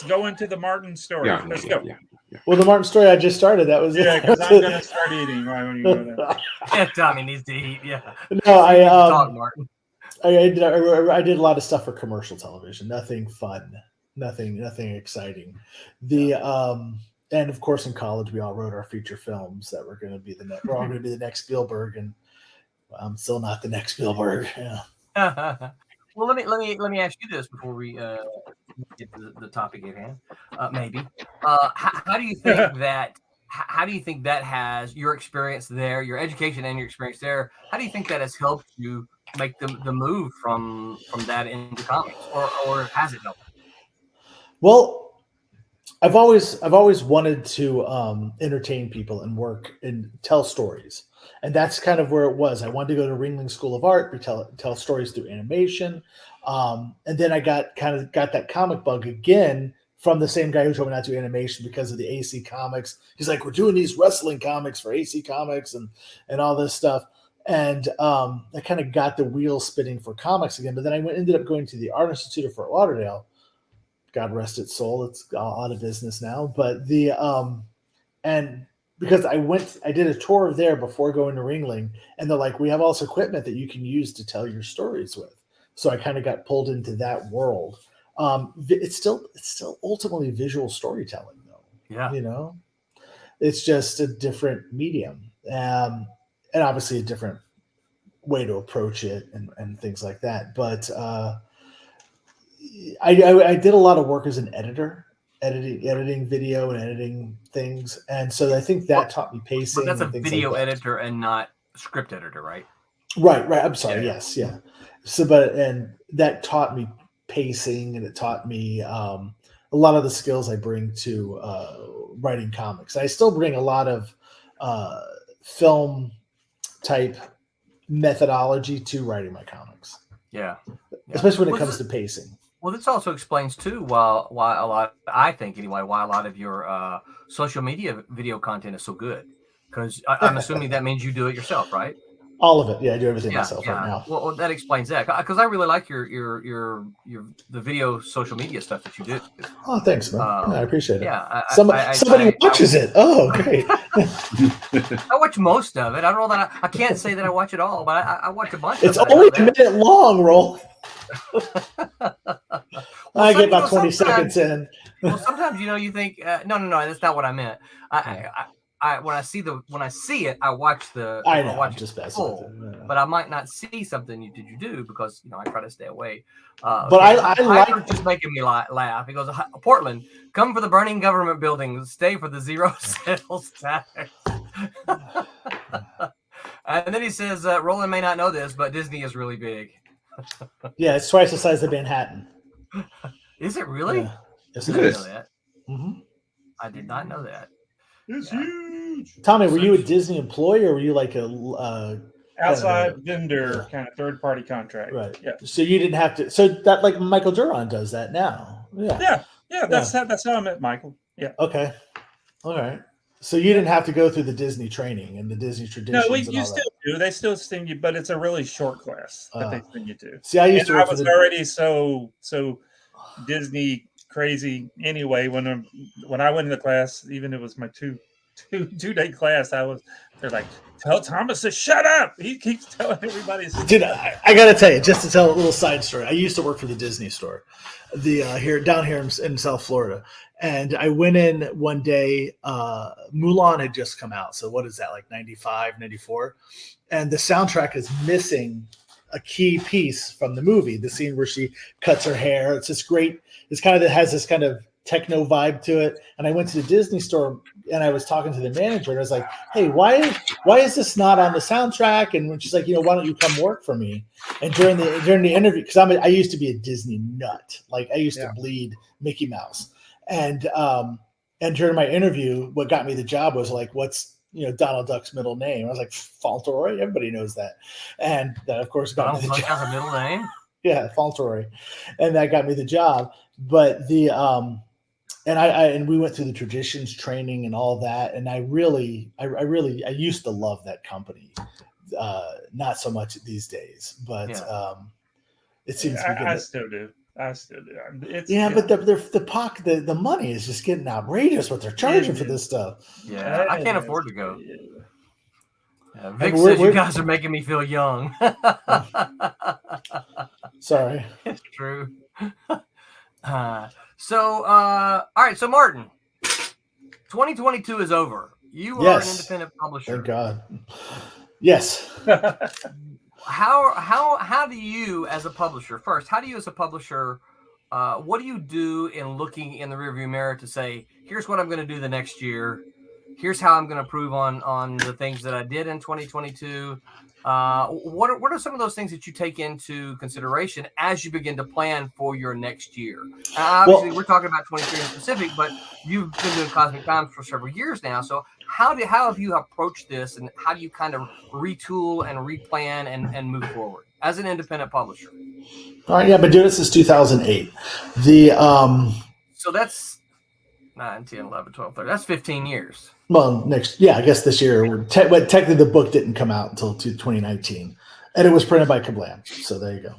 go into the Martin story. Yeah, Let's go. Yeah. Well, the Martin story I just started. That was Because I'm gonna start eating right when you go there. Yeah, Tommy needs to eat. Yeah. No, I Talk, Martin. I did a lot of stuff for commercial television. Nothing fun. Nothing exciting. And of course, in college, we all wrote our feature films that were going to be we're all going to be the next Spielberg, and I'm still not the next Spielberg. Yeah. Well, let me ask you this before we get to the topic at hand. Maybe. How do you think that? How do you think that has your experience there, your education and your experience there? How do you think that has helped you make the move from that into comics, or has it helped? Well, I've always wanted to entertain people and work and tell stories, and that's kind of where it was. I wanted to go to Ringling School of Art, tell stories through animation, and then I got that comic bug again from the same guy who told me not to do animation because of the AC Comics. He's like, "We're doing these wrestling comics for AC Comics and all this stuff," and I kind of got the wheels spinning for comics again. But then I ended up going to the Art Institute of Fort Lauderdale. God rest its soul. It's out of business now. But and because I did a tour there before going to Ringling, and they're like, "We have all this equipment that you can use to tell your stories with." So I kind of got pulled into that world. It's still ultimately visual storytelling, though. Yeah. It's just a different medium, and obviously a different way to approach it and things like that. But I did a lot of work as an editor, editing video and editing things, and so I think that taught me pacing. But that's a and things video like that. editor and not script editor, right? Right. I'm sorry. Yeah. Yes. Yeah. So, and that taught me pacing, and it taught me a lot of the skills I bring to writing comics. I still bring a lot of film type methodology to writing my comics. Yeah. Especially when it comes to pacing. Well, this also explains too why a lot, I think anyway, why a lot of your social media video content is so good. Because I'm assuming that means you do it yourself, right? All of it. Yeah, I do everything myself right now. Well, that explains that. Because I really like your the video social media stuff that you do. Oh, thanks, man. I appreciate it. Yeah. Somebody watches it. Oh, great. I watch most of it. I don't know that I can't say that I watch it all, but I watch a bunch. It's of it. only a minute long, Roll. I get about 20 sometimes- seconds in. Well, sometimes you think no, that's not what I meant. when I see it, I watch the. I know. watch I'm just it messing with full, it. Yeah. but I might not see something you do because I try to stay away. But I like just making me laugh. He goes, Portland, come for the burning government buildings, stay for the zero sales tax. And then he says, Roland may not know this, but Disney is really big. Yeah, it's twice the size of Manhattan. Is it really? Yeah. Yes, I it didn't is. know that. Mm-hmm. I did not know that. It's huge. Tommy, were you a Disney employee or were you like a Outside vendor kind of third party contract? right? Yeah. So you didn't have to. So that like Michael Duran does that now. Yeah. Yeah. That's how I met Michael. Yeah. Okay. All right. So you didn't have to go through the Disney training and the Disney traditions. No, and you all still do. They still send you, but it's a really short class that they send you to. See, I used to. I Work was for the, already so Disney crazy anyway. When I went into class, even it was my two-day class, they're like, tell Thomas to shut up. He keeps telling everybody. Dude, I got to tell you, just to tell a little side story. I used to work for the Disney store, down here in South Florida, and I went in one day. Mulan had just come out, so what is that, like 95, 94? And the soundtrack is missing a key piece from the movie. The scene where she cuts her hair. It's just great. It has this kind of techno vibe to it. And I went to the Disney store and I was talking to the manager and I was like, hey, why is this not on the soundtrack? And when she's like, why don't you come work for me? And during the interview, because I used to be a Disney nut. Like I used to bleed Mickey Mouse. And during my interview, what got me the job was like, what's Donald Duck's middle name? I was like, Fauntleroy. Everybody knows that. And that, of course, got me the job. Has a middle name? Yeah, Fauntleroy. And that got me the job. But the and we went through the traditions training and all that. And I used to love that company. Not so much these days, but it seems to be I still do. It's, but the money is just getting outrageous what they're charging for this stuff. Yeah, I can't afford to go. Yeah, Vic says you guys are making me feel young. Sorry. It's true. All right. So Martin, 2022 is over. You are an independent publisher. Thank God. Yes. How do you as a publisher, what do you do in looking in the rearview mirror to say, here's what I'm going to do the next year. Here's how I'm going to improve on the things that I did in 2022. What are some of those things that you take into consideration as you begin to plan for your next year? Obviously, we're talking about 23 in specific, but you've been doing Cosmic Times for several years now. So how have you approached this, and how do you kind of retool and replan and move forward as an independent publisher? All right, I've been doing it since 2008. So that's 9, 10, 11, 12, 13. That's 15 years. Well, I guess this year. But technically, the book didn't come out until 2019, and it was printed by Kablam. So there you go.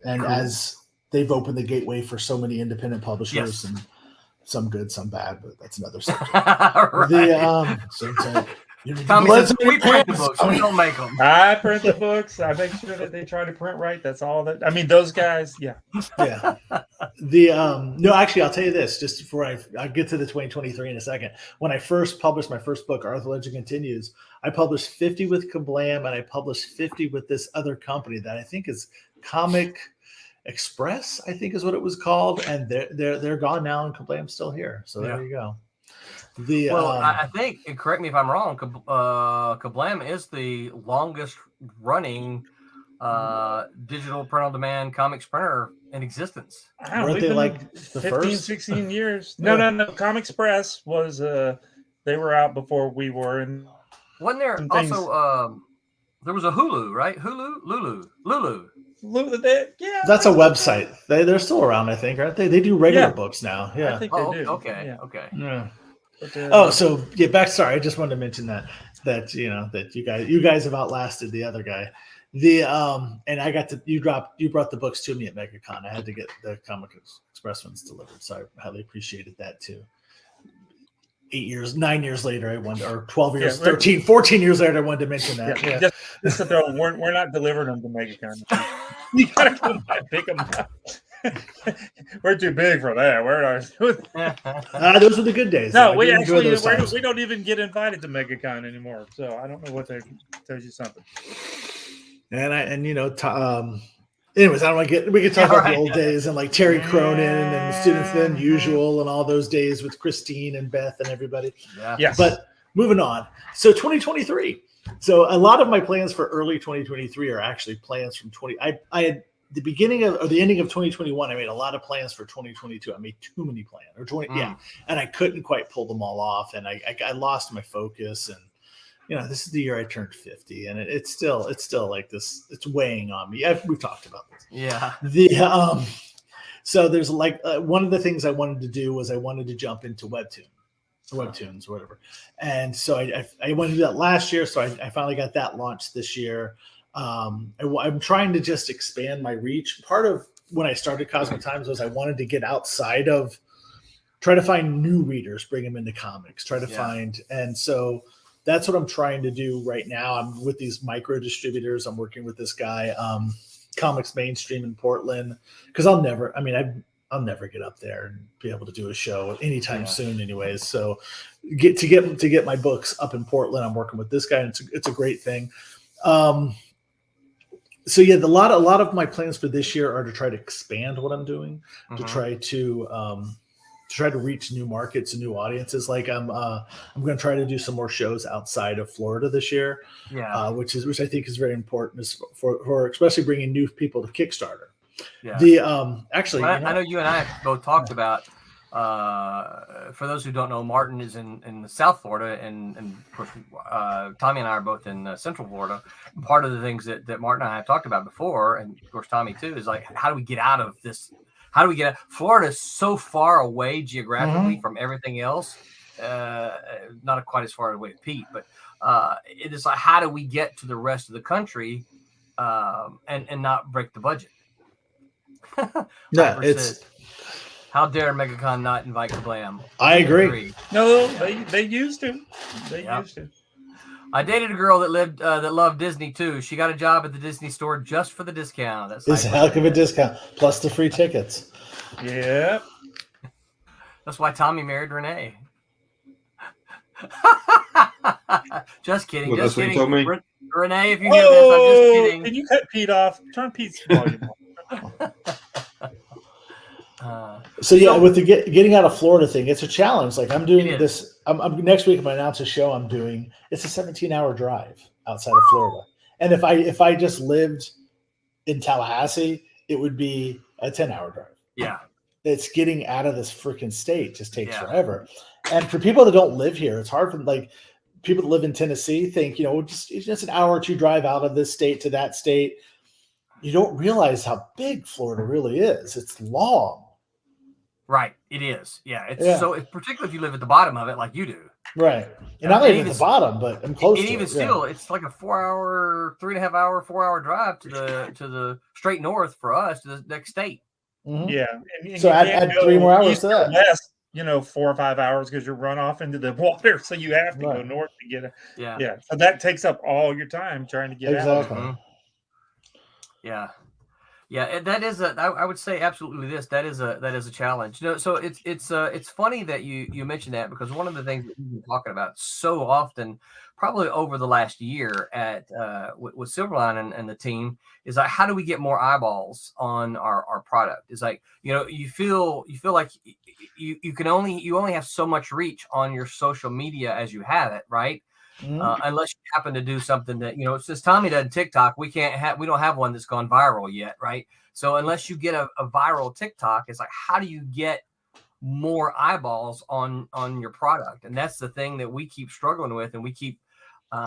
As they've opened the gateway for so many independent publishers, and some good, some bad, but that's another subject. Tommy says, we print the books, we don't make them. I print the books. I make sure that they try to print right. That's all that. I mean, those guys, yeah. No, actually, I'll tell you this. Just before I get to the 2023 in a second. When I first published my first book, Arthur Legend Continues, I published 50 with Kablam, and I published 50 with this other company that I think is Comic Express. I think is what it was called, and they're gone now, and Kablam's still here. So there you go. I think, and correct me if I'm wrong, Kablam is the longest running digital print-on-demand comics printer in existence. Weren't they like the 15, first? 16 years? No. Comic Express was, they were out before we were. And wasn't there also, there was a Hulu, right? Lulu. Yeah. That's a website. They're still around, I think, aren't they? They do regular books now. Yeah. I think they do. Okay. Yeah. Sorry, I just wanted to mention that you guys have outlasted the other guy. And I got you brought the books to me at MegaCon. I had to get the Comic Express ones delivered, so I highly appreciated that too. 9 years later, I wanted, or 12 years, 13, 14 years later, I wanted to mention that. Yeah. Just to throw them, we're not delivering them to MegaCon. You gotta come by and pick them up. We're too big for that. Those were the good days. No, I we did enjoy actually those times. we don't even get invited to MegaCon anymore. So I don't know what that tells you something. Anyways, I don't want to we could talk about the old days and like Terry Cronin and Students Than Usual and all those days with Christine and Beth and everybody. Yeah. Yes. But moving on. So 2023. So a lot of my plans for early 2023 are actually plans from I had the beginning of or the ending of 2021. I made a lot of plans for 2022. I made too many plans and I couldn't quite pull them all off. And I lost my focus. And this is the year I turned 50, and it's still like this. It's weighing on me. We've talked about this. Yeah. So there's like one of the things I wanted to do was I wanted to jump into webtoons or whatever. And so I wanted to do that last year. So I finally got that launched this year. I'm trying to just expand my reach. Part of when I started Cosmic Times was I wanted to get outside of, try to find new readers, bring them into comics, and so that's what I'm trying to do right now. I'm with these micro distributors. I'm working with this guy, Comics Mainstream in Portland, because I'll never get up there and be able to do a show anytime soon anyways. So to get my books up in Portland, I'm working with this guy, and it's a great thing. So yeah, a lot of my plans for this year are to try to expand what I'm doing, to try to reach new markets and new audiences. Like I'm going to try to do some more shows outside of Florida this year, which I think is very important for especially bringing new people to Kickstarter. Yeah. I know you and I both talked about. For those who don't know, Martin is in South Florida, and of course, Tommy and I are both in Central Florida. Part of the things that Martin and I have talked about before, and of course Tommy too, is like, how do we get out of this? How do we get out? Florida is so far away geographically from everything else. Not quite as far away as Pete, but it is like, how do we get to the rest of the country and not break the budget? It's. How dare MegaCon not invite Kablam? I agree. No, they used to. Used to. I dated a girl that loved Disney too. She got a job at the Disney store just for the discount. It's a heck of a discount, plus the free tickets. Yeah. That's why Tommy married Renee. Just kidding. Well, just that's kidding. What you told me. Renee, if you hear this, I'm just kidding. Can you cut Pete off? Turn Pete's volume off. With the getting out of Florida thing, it's a challenge. Like I'm doing this. I'm next week. I'm gonna announce a show I'm doing. It's a 17-hour drive outside of Florida, and if I just lived in Tallahassee, it would be a 10-hour drive. Yeah, it's getting out of this freaking state just takes forever. And for people that don't live here, it's hard for like people that live in Tennessee think it's just an hour or two drive out of this state to that state. You don't realize how big Florida really is. It's long. Right, it is. So particularly if you live at the bottom of it, like you do. Right, and I'm not even at the bottom, but I'm close. And even still, it's like a 4-hour, 3.5 hour, 4-hour drive to the straight north for us to the next state. Mm-hmm. Yeah, and so add 3 more hours to that. Less, 4 or 5 hours because you run off into the water, so you have to go north to get it. Yeah. So that takes up all your time trying to get out. Exactly. Yeah. Yeah, that is I would say absolutely that is a challenge. So it's funny that you mentioned that, because one of the things that we've been talking about so often, probably over the last year at with Silverline and the team, is like, how do we get more eyeballs on our product? It's like, you feel like you only have so much reach on your social media as you have it, right? Unless you happen to do something that, since Tommy does TikTok, we don't have one that's gone viral yet, right? So unless you get a viral TikTok, it's like, how do you get more eyeballs on your product? And that's the thing that we keep struggling with, and we keep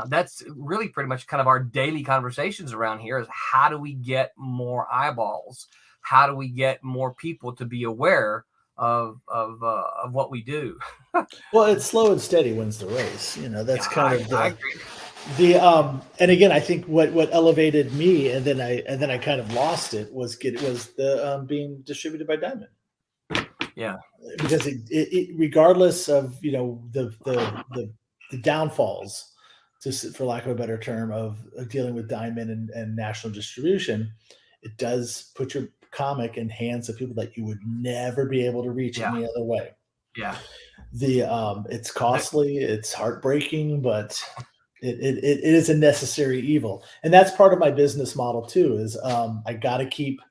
that's really pretty much kind of our daily conversations around here, is how do we get more eyeballs? How do we get more people to be aware of what we do? Well, it's slow and steady wins the race. That's kind of the and again, I think what elevated me and then I kind of lost it was the being distributed by Diamond. Yeah, because it regardless of the downfalls, for lack of a better term, of dealing with Diamond and national distribution, it does put your comic in hands of people that you would never be able to reach any other way. Yeah. It's costly, it's heartbreaking, but it is a necessary evil. And that's part of my business model too, is I got to keep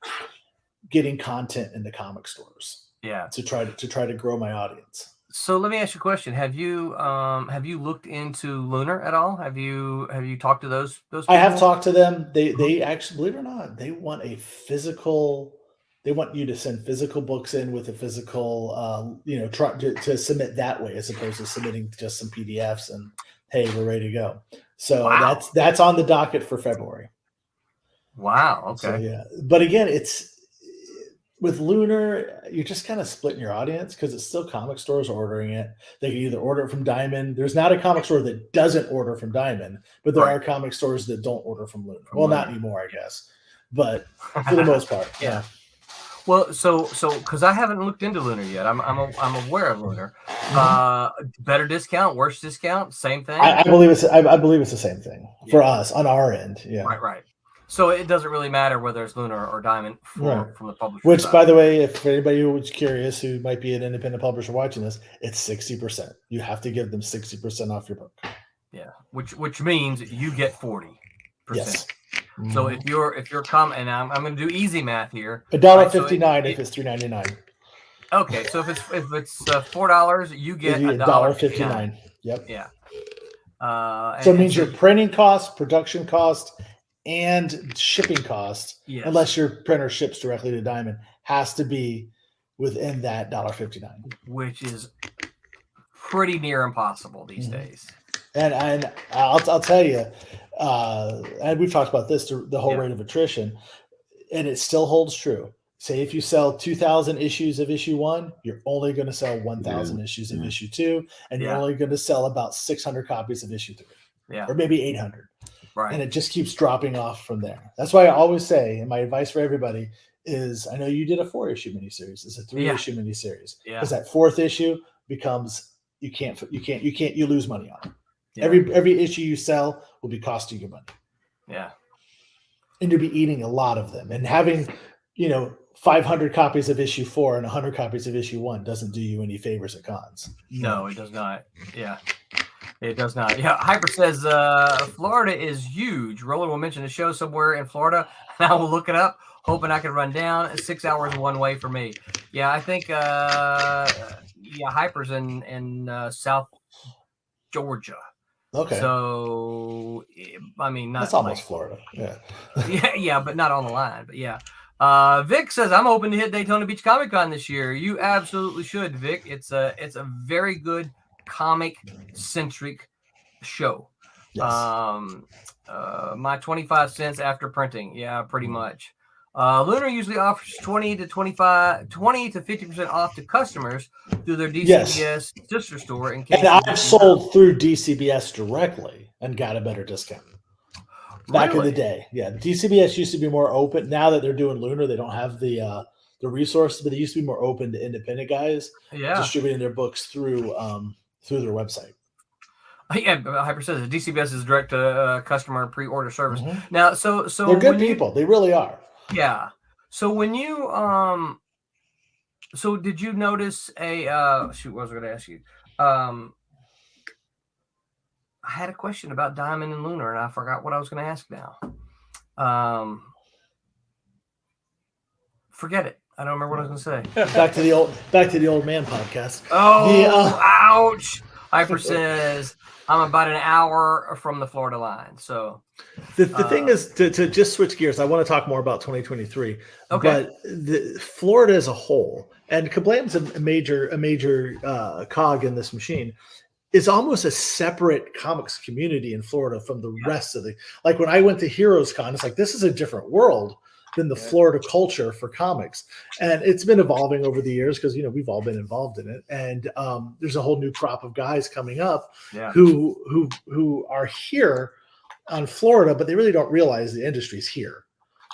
getting content into comic stores. Yeah. To try to grow my audience. So let me ask you a question. Have you looked into Lunar at all? Have you talked to those people? I have talked to them. They actually, believe it or not, they want a physical. They want you to send physical books in with a physical, try to submit that way, as opposed to submitting just some PDFs and hey, we're ready to go. So that's on the docket for February. Wow. Okay. So, yeah, but again, it's with Lunar, you're just kind of splitting your audience because it's still comic stores ordering it. They can either order it from Diamond. There's not a comic store that doesn't order from Diamond, but there are comic stores that don't order from Lunar. Well, not anymore, I guess, but for the most part, yeah. Well, so because I haven't looked into Lunar yet, I'm aware of Lunar. Better discount, worse discount, same thing. I believe it's the same thing for us on our end. Yeah, right. So it doesn't really matter whether it's Lunar or Diamond from the publisher. Which, by the way, if anybody who's curious, who might be an independent publisher watching this, it's 60%. You have to give them 60% off your book. Yeah, which means you get 40%. Yes. So if you're and I'm going to do easy math here. $1.59 if it's $3.99. Okay, so if it's $4, you get $1.59. Yep. Yeah. So it means your printing cost, production cost, and shipping cost, unless your printer ships directly to Diamond, has to be within that $1.59, which is pretty near impossible these days. And I'll tell you, and we've talked about this, the whole rate of attrition, and it still holds true. Say if you sell 2,000 issues of issue 1, you're only going to sell 1,000 issues of issue 2, and you're only going to sell about 600 copies of issue 3, or maybe 800. Right. And it just keeps dropping off from there. That's why I always say, and my advice for everybody is, I know you did a 4-issue miniseries. It's a 3-issue miniseries. Because that 4th issue becomes you lose money on it. Yeah. Every issue you sell will be costing you money. Yeah. And you'll be eating a lot of them. And having, 500 copies of issue 4 and 100 copies of issue 1 doesn't do you any favors at cons. No, it does not. Yeah. It does not. Yeah, Hyper says Florida is huge. Roland will mention a show somewhere in Florida, and I will look it up, hoping I can run down. 6 hours one way for me. Yeah, I think Hyper's in South Georgia. Okay. So I mean, that's almost Florida. Yeah. yeah, but not on the line. But yeah. Vic says I'm hoping to hit Daytona Beach Comic Con this year. You absolutely should, Vic. It's a very good comic centric show. Yes. My 25 cents after printing. Yeah, pretty much. Lunar usually offers 20 to 50% off to customers through their DCBS sister store. And I've sold through DCBS directly and got a better discount back in the day. Yeah, DCBS used to be more open. Now that they're doing Lunar, they don't have the resources, but they used to be more open to independent guys distributing their books through their website. Yeah, Hyper says the DCBS is direct to customer pre-order service. Now, so they're good people. They really are. Yeah. So when you so did you notice a shoot? What was I going to ask you? I had a question about Diamond and Lunar, and I forgot what I was going to ask now. Forget it. I don't remember what I was going to say. Back to the old man podcast. Oh, ouch! Hyper says I'm about an hour from the Florida line. So the thing is to just switch gears. I want to talk more about 2023. Okay. But Florida as a whole, and Kablam's a major cog in this machine, is almost a separate comics community in Florida from the rest of like when I went to Heroes Con, it's like this is a different world than the Florida culture for comics. And it's been evolving over the years because, we've all been involved in it. And there's a whole new crop of guys coming up who are here on Florida, but they really don't realize the industry's here.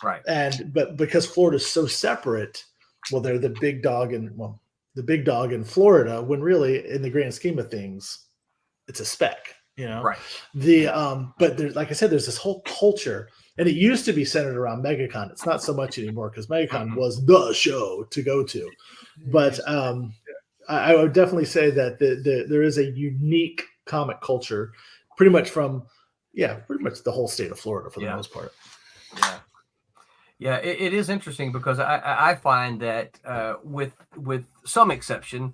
Right. But because Florida's so separate, well, they're the big dog in Florida, when really in the grand scheme of things, it's a speck. you know. Right. But there's, like I said, there's this whole culture, and it used to be centered around MegaCon. It's not so much anymore because MegaCon was the show to go to. But I would definitely say that there is a unique comic culture, pretty much the whole state of Florida for the most part. Yeah, it is interesting because I find that with some exception,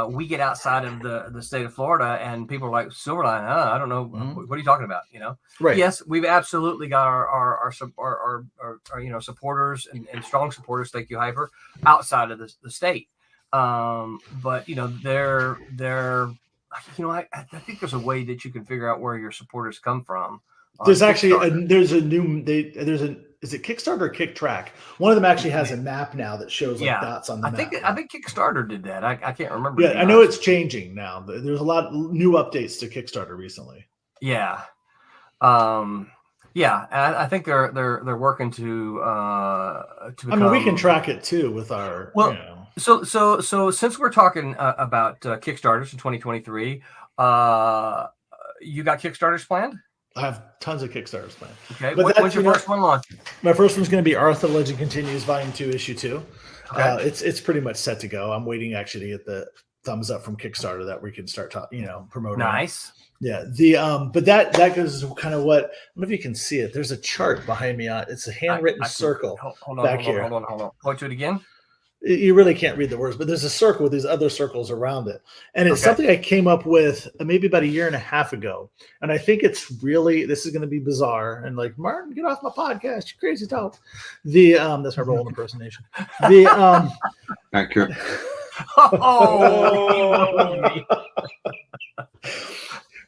we get outside of the state of Florida and people are like, Silverline, I don't know, what are you talking about? You know, Right? Yes, we've absolutely got our supporters and strong supporters. Thank you, Hyper, outside of the state. But they're I think there's a way that you can figure out where your supporters come from. There's actually is it Kickstarter or Kick Track? One of them actually has a map now that shows dots on the map. I think Kickstarter did that. I can't remember. Yeah, I know it's changing now. There's a lot of new updates to Kickstarter recently. Yeah. I think they're working to become, we can track it too with our So since we're talking about Kickstarters in 2023, you got Kickstarters planned? I have tons of Kickstarters planned. Okay, when's your first one launch? My first one's going to be Arthur Legend Continues Volume 2, Issue 2. Okay. It's pretty much set to go. I'm waiting actually to get the thumbs up from Kickstarter that we can start promoting. Nice. Yeah. But that goes kind of what, I don't know if you can see it. There's a chart behind me. It's a handwritten circle back here. Hold on. Point to it again. You really can't read the words, but there's a circle with these other circles around it. And it's something I came up with maybe about a year and a half ago. And I think this is going to be bizarre. And like, Martin, get off my podcast, you crazy dog. That's my role impersonation. Accurate.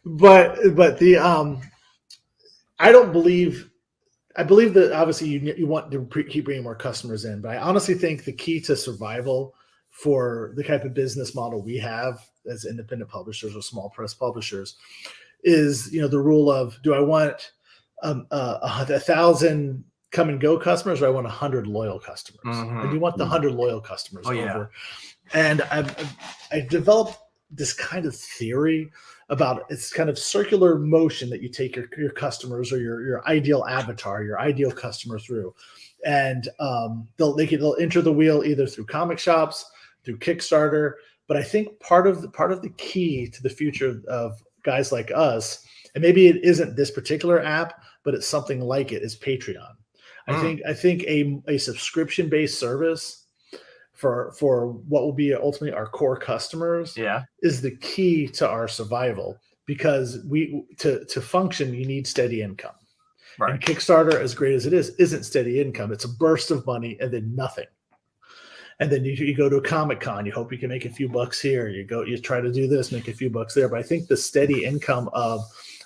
But I believe that obviously you want to keep bringing more customers in, but I honestly think the key to survival for the type of business model we have as independent publishers or small press publishers is, the rule of, do I want 1,000 come and go customers, or I want 100 loyal customers? I do want the 100 loyal customers over. And I developed this kind of theory about it's kind of circular motion that you take your customers or your ideal avatar, your ideal customer through, and they'll enter the wheel either through comic shops, through Kickstarter. But I think part of the key to the future of guys like us, and maybe it isn't this particular app, but it's something like it, is Patreon. I think a subscription based service for what will be ultimately our core customers is the key to our survival, because to function, you need steady income. Right. And Kickstarter, as great as it is, isn't steady income. It's a burst of money and then nothing. And then you go to a Comic-Con, you hope you can make a few bucks here. You try to do this, make a few bucks there. But I think the steady income of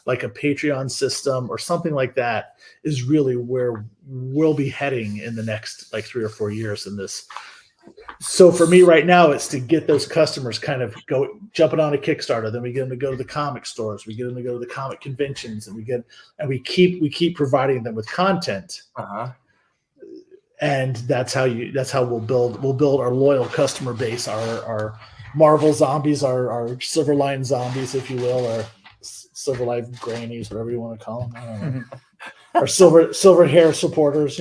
like a Patreon system or something like that is really where we'll be heading in the next 3 or 4 years in this. So for me right now, it's to get those customers kind of jumping on a Kickstarter. Then we get them to go to the comic stores. We get them to go to the comic conventions, and we keep providing them with content. And that's how we'll build our loyal customer base, our Marvel zombies, our Silverline zombies, if you will, or Silverline grannies, whatever you want to call them. I don't know. Our silver hair supporters,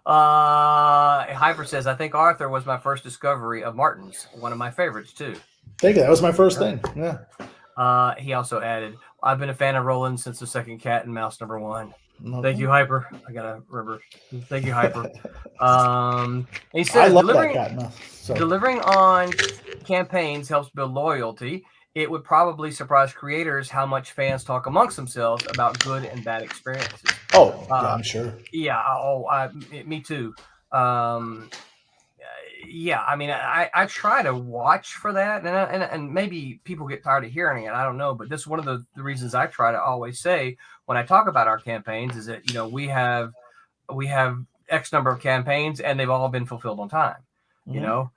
Hyper says, I think Arthur was my first discovery of Martin's, one of my favorites too. Thank you. That was my first thing. Yeah. He also added, I've been a fan of Roland since the second Cat and Mouse #1. Okay. Thank you, Hyper. I gotta remember. Thank you, Hyper. He says, I love that cat. No, delivering on campaigns helps build loyalty. It would probably surprise creators how much fans talk amongst themselves about good and bad experiences. Oh, yeah, I'm sure. Yeah. Me too. Yeah. I mean, I try to watch for that, and maybe people get tired of hearing it. I don't know, but this is one of the reasons I try to always say when I talk about our campaigns is that we have X number of campaigns and they've all been fulfilled on time. Now.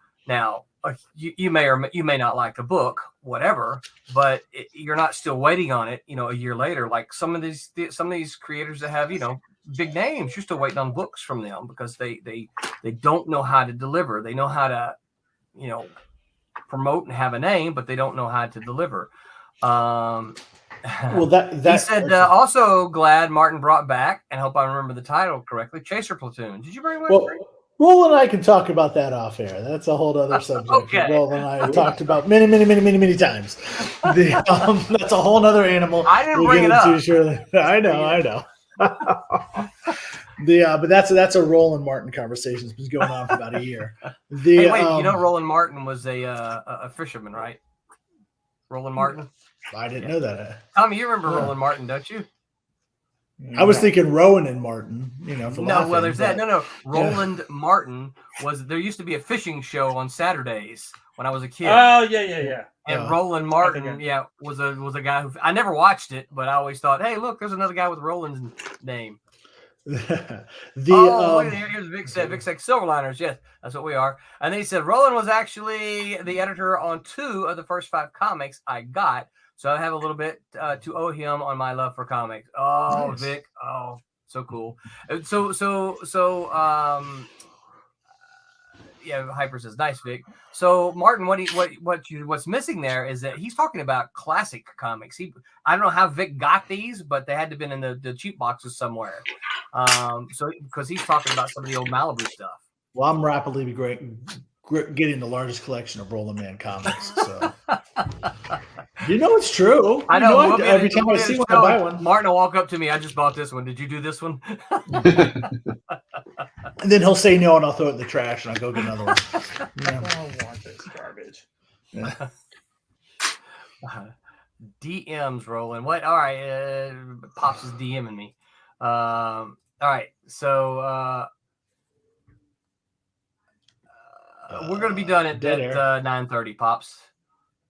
You may or you may not like the book, whatever, but you're not still waiting on it, a year later. Like some of these creators that have, big names, you're still waiting on books from them because they don't know how to deliver. They know how to, promote and have a name, but they don't know how to deliver. Well, that he said also glad Martin brought back, and hope I remember the title correctly, Chaser Platoon. Did you bring one? Well, Roland and I can talk about that off air. That's a whole other subject. Okay. Roland and I have talked about many times. That's a whole other animal. I didn't bring it up. Surely. I know. But that's a Roland Martin conversation that's been going on for about a year. Hey, wait, Roland Martin was a fisherman, right? Roland Martin. I didn't know that. Tommy, you remember Roland Martin, don't you? I was thinking Rowan and Martin, for laughing. Well, there's that. No. Roland Martin there used to be a fishing show on Saturdays when I was a kid. Oh, yeah. And Roland Martin, was a guy who I never watched it, but I always thought, hey, look, there's another guy with Roland's name. Look at here's Vic said Silverliners, yes, that's what we are. And then he said Roland was actually the editor on 2 of the first 5 comics I got, so I have a little bit to owe him on my love for comics. Oh, nice. Vic, so cool. Hyper says nice, Vic. So Martin, what's missing there is that he's talking about classic comics. I don't know how Vic got these, but they had to have been in the cheap boxes somewhere. So because he's talking about some of the old Malibu stuff. Well, I'm rapidly getting the largest collection of Roland Man comics. So it's true. I know. Every time I see one, I buy one. Martin will walk up to me. I just bought this one. Did you do this one? And then he'll say no, and I'll throw it in the trash, and I'll go get another one. I don't want this garbage. Yeah. DMs rolling. What? All right. Pops is DMing me. All right. So we're going to be done at 9:30, Pops.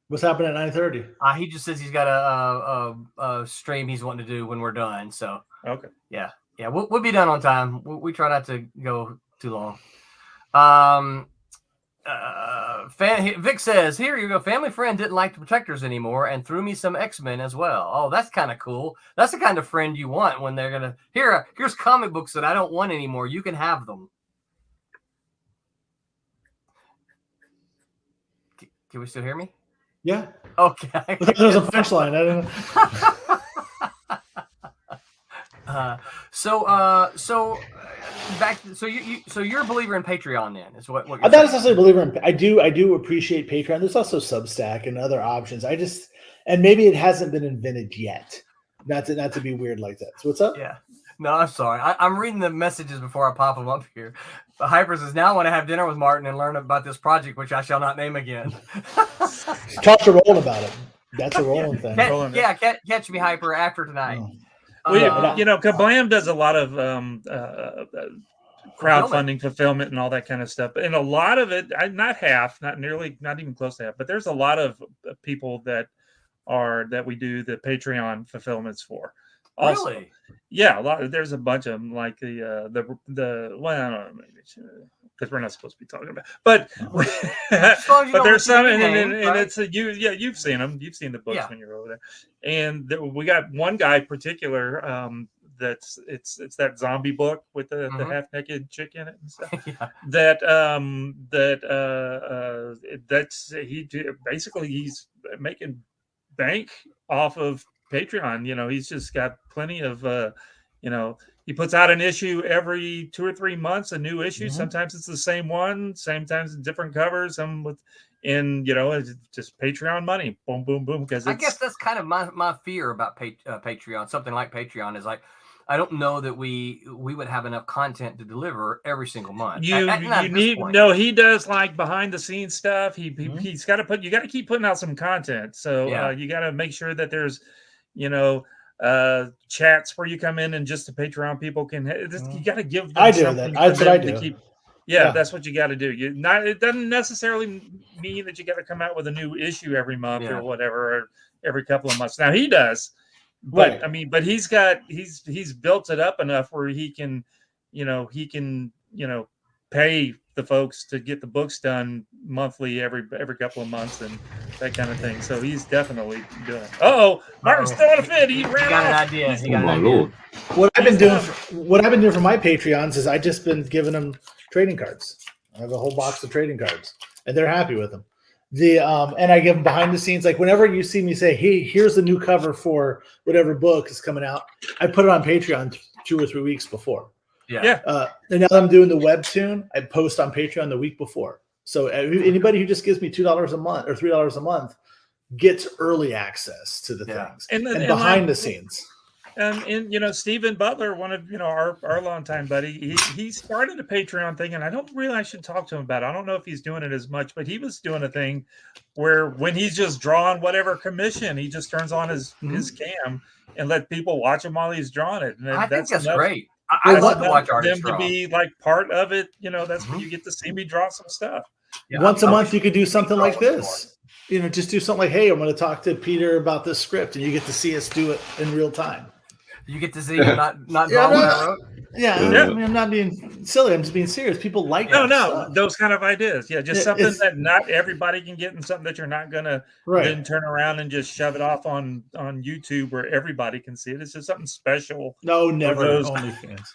What's happening at 9:30? He just says he's got a stream he's wanting to do when we're done. So okay. Yeah. We'll be done on time. We try not to go too long. Vic says, here you go. Family friend didn't like the Protectors anymore and threw me some X-Men as well. Oh, that's kind of cool. That's the kind of friend you want when they're gonna here's comic books that I don't want anymore. You can have them. Can we still hear me? Yeah. Okay. There was a punchline. I don't know. So you're a believer in Patreon then? Is what you're I'm not necessarily a believer in. I do appreciate Patreon. There's also Substack and other options. And maybe it hasn't been invented yet. Not to be weird like that. So what's up? Yeah. No, I'm sorry. I'm reading the messages before I pop them up here. The Hyper says, now I want to have dinner with Martin and learn about this project, which I shall not name again. Talk to Roland about it. That's a Roland thing. Catch me, Hyper, after tonight. Kablam does a lot of crowdfunding, fulfillment, and all that kind of stuff. And a lot of it, not even close to half, but there's a lot of people that we do the Patreon fulfillments for. Also, really? Yeah, there's a bunch of them, like because we're not supposed to be talking about, but there's some, and it's you've seen them, you've seen the books when you're over there, and we got one guy particular that's it's that zombie book with the half naked chick in it and stuff. He's making bank off of Patreon. He's just got plenty of he puts out an issue every 2 or 3 months, a new issue. Sometimes it's the same one, sometimes different covers, it's just Patreon money. Boom, boom, boom. Because I guess that's kind of my fear about Patreon. Something like Patreon is like, I don't know that we would have enough content to deliver every single month. He does like behind the scenes stuff. He's got to you got to keep putting out some content. So you got to make sure that there's, chats where you come in and just the Patreon people can, you got to give them I do that. That's what I do. That's what you got to do. It doesn't necessarily mean that you got to come out with a new issue every month or whatever, or every couple of months. Now he does. But right. But he's built it up enough where he can pay the folks to get the books done monthly every couple of months and that kind of thing. So he's definitely doing it. Martin's throwing a fit. He ran got off. an idea. He got an idea. Lord. What I've been doing for my Patreons is I just been giving them trading cards. I have a whole box of trading cards, and they're happy with them. And I give them behind the scenes. Like whenever you see me say, "Hey, here's the new cover for whatever book is coming out," I put it on Patreon 2 or 3 weeks before. Yeah. And now that I'm doing the webtoon, I post on Patreon the week before. So anybody who just gives me $2 a month or $3 a month gets early access to the things and behind the scenes. And Stephen Butler, one of our longtime buddy, he started a Patreon thing, and I don't really I should talk to him about it. I don't know if he's doing it as much, but he was doing a thing where when he's just drawing whatever commission, he just turns on his cam and let people watch him while he's drawing it. And I think that's enough, great. I love to watch artists them to be like part of it. That's when you get to see me draw some stuff. Yeah, once a month, you could do something like this. Just do something like, "Hey, I'm going to talk to Peter about this script," and you get to see us do it in real time. You get to see not draw what I wrote. Yeah, I mean, I'm not being silly. I'm just being serious. People like those kind of ideas. Yeah, just something that not everybody can get, and something that you're not gonna then turn around and just shove it off on YouTube where everybody can see it. It's just something special. No, never OnlyFans.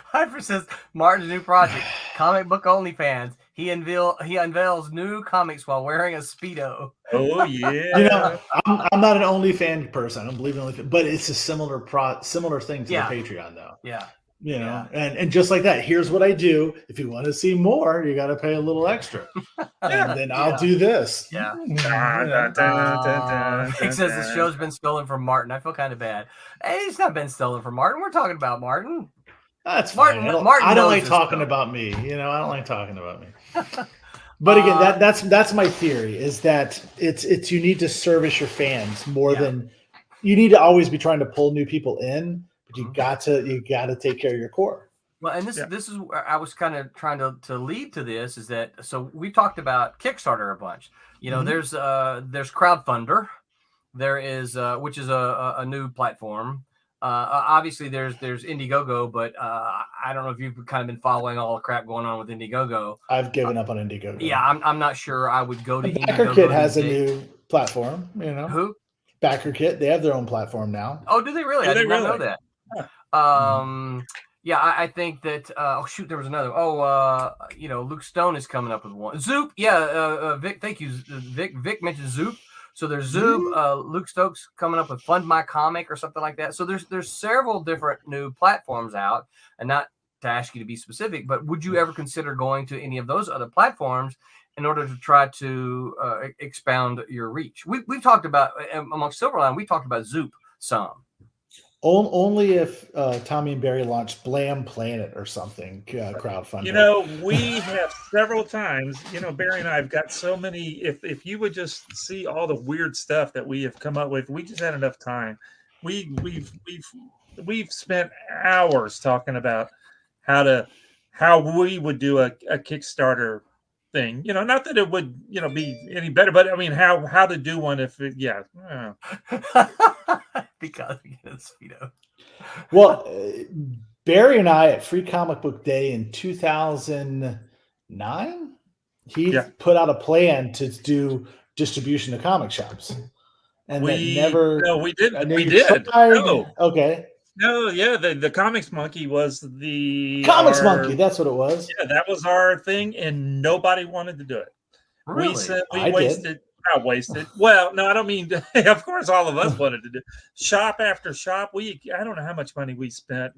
Hyper says Martin's new project, comic book OnlyFans. He unveils new comics while wearing a Speedo. Oh yeah. I'm not an OnlyFans person. I don't believe in OnlyFans, but it's a similar thing to the Patreon, though. Yeah. And just like that, here's what I do. If you want to see more, you got to pay a little extra, and then I'll do this. Yeah. He says the show's been stolen from Martin. I feel kind of bad. Hey, it's not been stolen from Martin. We're talking about Martin. That's fine. I don't like talking about me. I don't like talking about me. But again, that's my theory, is that it's you need to service your fans more than you need to always be trying to pull new people in, but you got to take care of your core. Well, and this is where I was kind of trying to lead to this, is that so we talked about Kickstarter a bunch. There's Crowdfunder, there is which is a new platform. Obviously, there's Indiegogo, but I don't know if you've kind of been following all the crap going on with Indiegogo. I've given up on Indiegogo. Yeah, I'm not sure I would go to Indiegogo. BackerKit has a new platform. Who? BackerKit, they have their own platform now. Oh, do they really? I did not know that. Huh. Yeah, I think that. There was another. Luke Stone is coming up with one. Zoop. Yeah, Vic. Thank you, Vic. Vic mentioned Zoop. So there's Zoop, Luke Stokes coming up with Fund My Comic or something like that. So there's several different new platforms out, and not to ask you to be specific, but would you ever consider going to any of those other platforms in order to try to expound your reach? We've talked about, amongst Silverline, we talked about Zoop some. Only if Tommy and Barry launched Blam Planet or something, crowdfunding. We have several times, Barry and I have got so many, if you would just see all the weird stuff that we have come up with, we just had enough time. We've spent hours talking about how we would do a Kickstarter thing. Not that it would, be any better, but I mean, how to do one if it, Because we get a Speedo. Well, Barry and I at Free Comic Book Day in 2009, he put out a plan to do distribution to comic shops, and we did. No. Okay. No, yeah, the Comics Monkey was the Monkey. That's what it was. Yeah, that was our thing, and nobody wanted to do it. Really? We wasted. Not wasted. Well, no, I don't mean. Of course, all of us wanted to do shop after shop. I don't know how much money we spent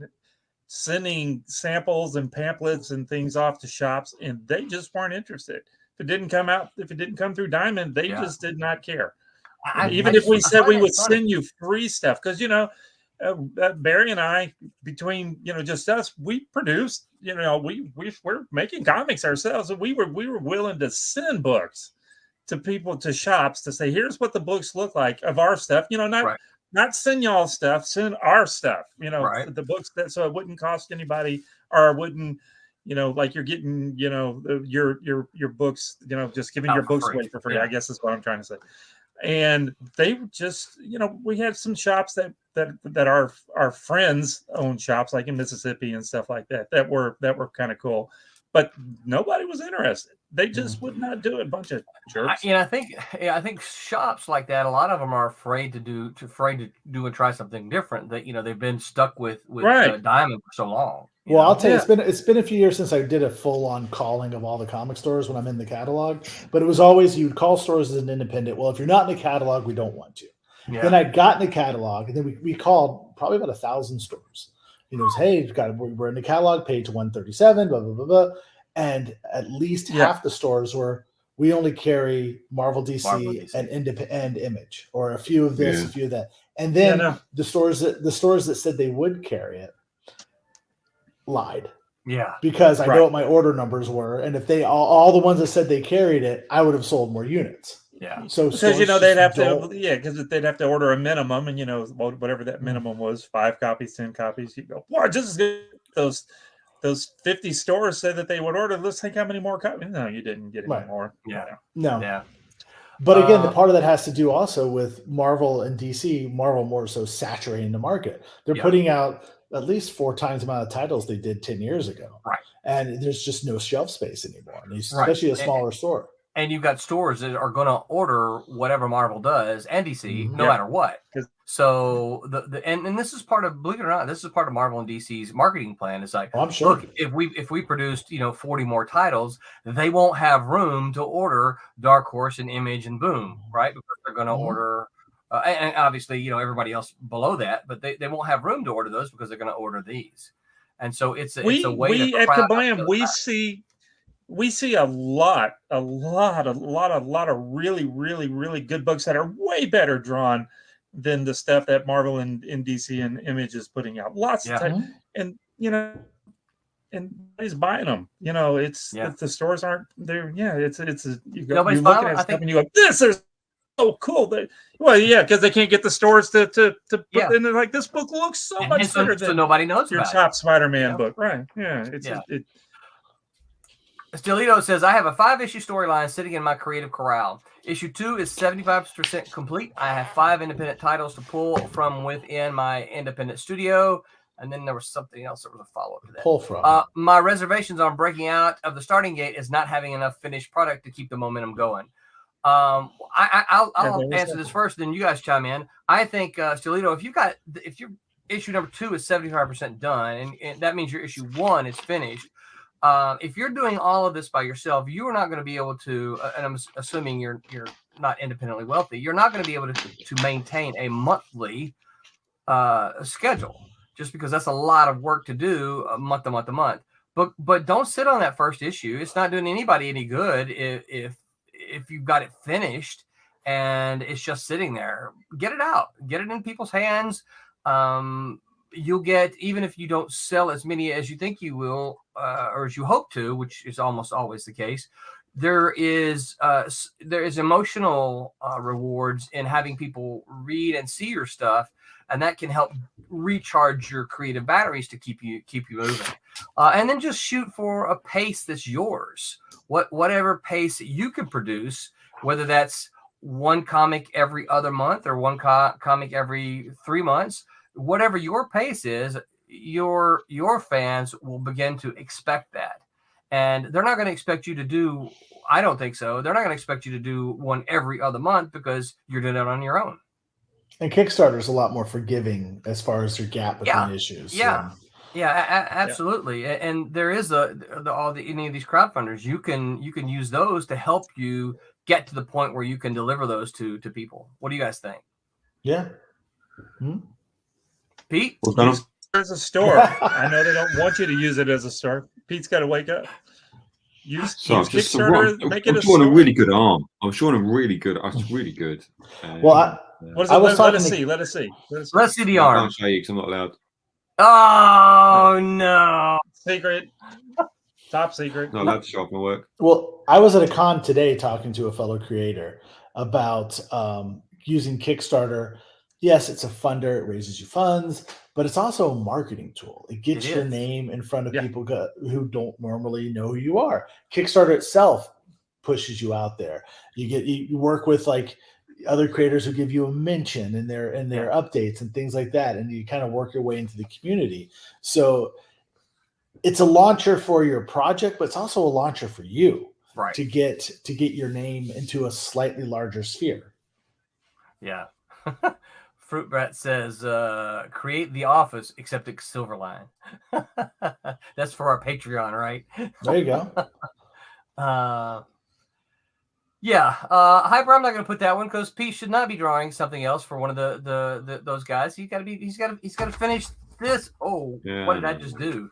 sending samples and pamphlets and things off to shops, and they just weren't interested. If it didn't come through Diamond, they just did not care. Even if we said we would send you free stuff, because Barry and I, between just us, we produced. We're making comics ourselves, and we were willing to send books to people, to shops, to say, here's what the books look like of our stuff. Not send y'all stuff, send our stuff. The books so it wouldn't cost anybody, or it wouldn't, like you're getting, your books, just giving your books away for free. I guess is what I'm trying to say. And they just, we had some shops that our friends own shops, like in Mississippi and stuff like that were kind of cool. but nobody was interested. They just would not do it. Bunch of jerks. I think shops like that, a lot of them are afraid to do and try something different. That they've been stuck with Diamond for so long. Well, I'll tell you, it's been a few years since I did a full-on calling of all the comic stores when I'm in the catalog. But it was always you'd call stores as an independent. Well, if you're not in the catalog, we don't want you. Yeah. Then I got in the catalog, and then we called probably about 1,000 stores. Hey, we're in the catalog, page 137, blah blah blah blah, and at least half the stores were we only carry Marvel, DC, and Image, or a few of this, a few of that, and then the stores that said they would carry it lied. Yeah, because I know what my order numbers were, and if they all the ones that said they carried it, I would have sold more units. Yeah, so because they'd have to because they'd have to order a minimum, and whatever that minimum was, 5 copies, 10 copies. You go, boy, just those 50 stores said that they would order. Let's think how many more copies. No, you didn't get any more. No. But again, the part of that has to do also with Marvel and DC. Marvel more so saturating the market. They're putting out at least 4 times the amount of titles they did 10 years ago. Right. And there's just no shelf space anymore, especially a smaller store. And you've got stores that are going to order whatever Marvel does and DC, no matter what. So and this is part of, believe it or not, this is part of Marvel and DC's marketing plan. It's like, I'm sure. Look, if we produced 40 more titles, they won't have room to order Dark Horse and Image and Boom, right? Because they're going to order, and obviously everybody else below that, but they won't have room to order those because they're going to order these. And so it's a way to at Kablam we see a lot of really, really, really good books that are way better drawn than the stuff that Marvel and DC and Image is putting out. Lots of time, and and nobody's buying them. It's the stores aren't there. Yeah, you look at stuff and you go, this is so cool. Because they can't get the stores to put in. They're like, this book looks so much better than nobody knows your about top Spider-Man book, right? Yeah, Stilito says, I have a 5-issue storyline sitting in my creative corral. Issue 2 is 75% complete. I have 5 independent titles to pull from within my independent studio. And then there was something else that was a follow-up to that. Pull from. My reservations on breaking out of the starting gate is not having enough finished product to keep the momentum going. I'll answer this first, then you guys chime in. I think, Stilito, if your issue number 2 is 75% done, and that means your issue 1 is finished. If you're doing all of this by yourself, you are not going to be able to, and I'm assuming you're not independently wealthy, you're not going to be able to maintain a monthly schedule, just because that's a lot of work to do month to month to month. But don't sit on that first issue. It's not doing anybody any good if you've got it finished and it's just sitting there. Get it out. Get it in people's hands. You'll get, even if you don't sell as many as you think you will, or as you hope to, which is almost always the case, there is emotional rewards in having people read and see your stuff, and that can help recharge your creative batteries to keep you moving. And then just shoot for a pace that's yours. Whatever pace you can produce, whether that's one comic every other month or one comic every 3 months. Whatever your pace is, your fans will begin to expect that. And they're not going to expect you to do, I don't think so, they're not going to expect you to do one every other month because you're doing it on your own. And Kickstarter is a lot more forgiving as far as your gap between issues. Yeah. So. Yeah, absolutely. Yeah. And there is any of these crowdfunders, you can use those to help you get to the point where you can deliver those to people. What do you guys think? Yeah. Pete? As a store. I know they don't want you to use it as a store. Pete's got to wake up. Use Kickstarter, make it a store. I'm showing a really good arm. I'm showing a really good. It's really good. Well, what is it? Let us see. Let's see the arm. I can't show you because I'm not allowed. Oh no! Secret. Top secret. Not allowed to show off my work. Well, I was at a con today talking to a fellow creator about using Kickstarter. Yes, it's a funder. It raises you funds, but it's also a marketing tool. It gets your name in front of people who don't normally know who you are. Kickstarter itself pushes you out there. You work with like other creators who give you a mention in their updates and things like that, and you kind of work your way into the community. So it's a launcher for your project, but it's also a launcher for you Right. to get your name into a slightly larger sphere. Yeah. Fruit Brat says, create the office except it's Silverline. That's for our Patreon, right? There you go. Yeah. Hyper, I'm not going to put that one because Pete should not be drawing something else for one of the those guys. He's got to finish this. Oh, Yeah. what did I just do?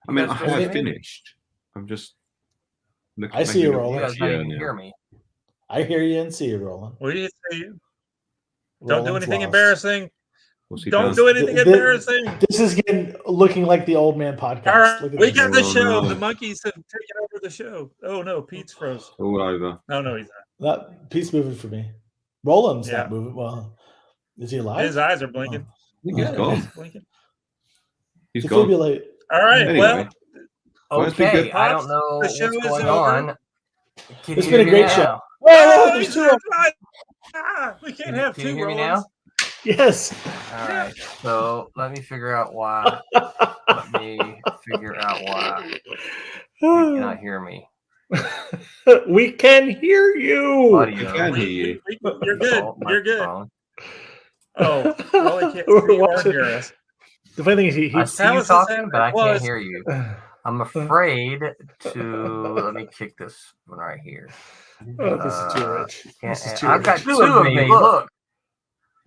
I mean, I guys have finished. I'm just looking. I see you, making a Roland. You guys picture don't even now. hear me. I hear you and see you, Roland. What do you say? Don't do Roland's anything lost. embarrassing. What's he Don't done? do anything embarrassing. This is looking like the old man podcast. All right, Look at we this. got the Oh, show. no. The monkeys have taken over the show. Oh no, Pete's froze. All over. No, he's not. That piece moving for me. Roland's Yeah. not moving. Well, is he alive? His eyes are blinking. Oh. I think he's Yeah. gone. He's blinking. He's gone. Defibrillate. All right. Anyway. Well, Well, it's been Okay, good. I don't know The what's show is going over. on. Can It's you been a hear me great now? show. Whoa, there's two of them. We can't have Can you two hear me Rolands. now? Yes. All right. So let me figure out why. Let me figure out why you cannot hear me. We can hear you. Audio. I can hear you. You're good. Default You're good. microphone. Oh, well, he can't We're see or watching- hear us. The funny thing is, I see How you is this talking, but I happening? Well, can't it's- hear you. I'm afraid to. Let me kick this one right here. Oh, this is too rich. Can't, This is too I've got rich. two of me. Look.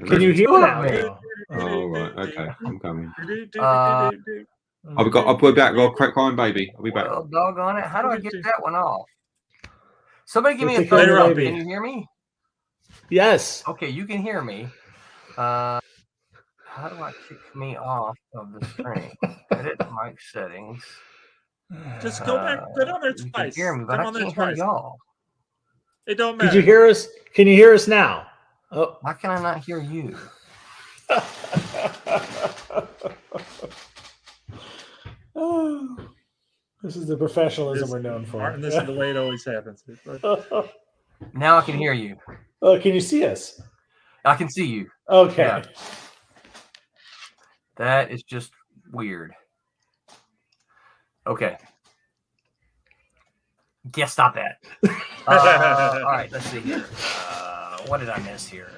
can you hear Two of now? me. Oh, right. Okay. I'm coming. Uh, I'll be back. I'll crack on, baby. I'll be back. Well, doggone it. How do I get that one off? Somebody give me a Later thumbs on, up. baby. Can you hear me? Yes. Okay, you can hear me. How do I kick me off of the screen? Edit mic settings. Just go back. Go down there You can twice. hear me, but Come I on there can't hear twice. y'all. It don't matter. Did you hear us? Can you hear us now? Oh, Why can I not hear you? Oh, this is the professionalism we're known for. Martin, this is the way it always happens. Now I can hear you. Oh, can you see us? I can see you. Okay. Yeah. That is just weird. Okay. Yeah, stop that. All right, let's see here. What did I miss here?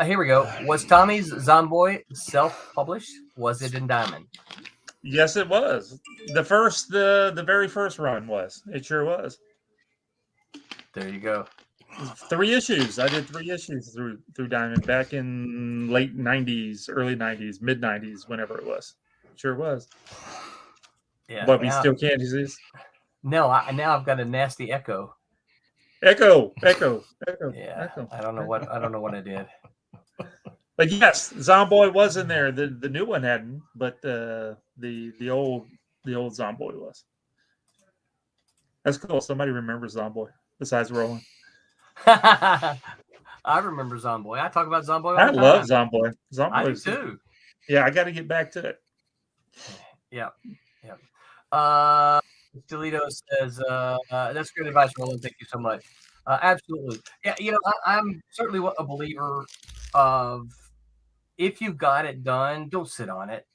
Here we go. Was Tommy's Zomboy self-published? Was it in Diamond? Yes, it was. The very first run was. It sure was. There you go. 3 issues. I did 3 issues through Diamond back in late '90s, early '90s, mid '90s, whenever it was. Sure was. Yeah. But we now, still can't use this. No, now I've got a nasty echo. Echo. Yeah. Echo. I don't know what I did. But yes, Zomboy was in there. The new one hadn't, but the old Zomboy was. That's cool. Somebody remembers Zomboy besides Roland. I remember Zomboy. I talk about Zomboy all I the time. love Zomboy. I do Zomboy too. Yeah, I got to get back to it. Yeah. Toledo says, that's great advice, Roland. Thank you so much. Absolutely. Yeah, I'm certainly a believer of if you've got it done, don't sit on it.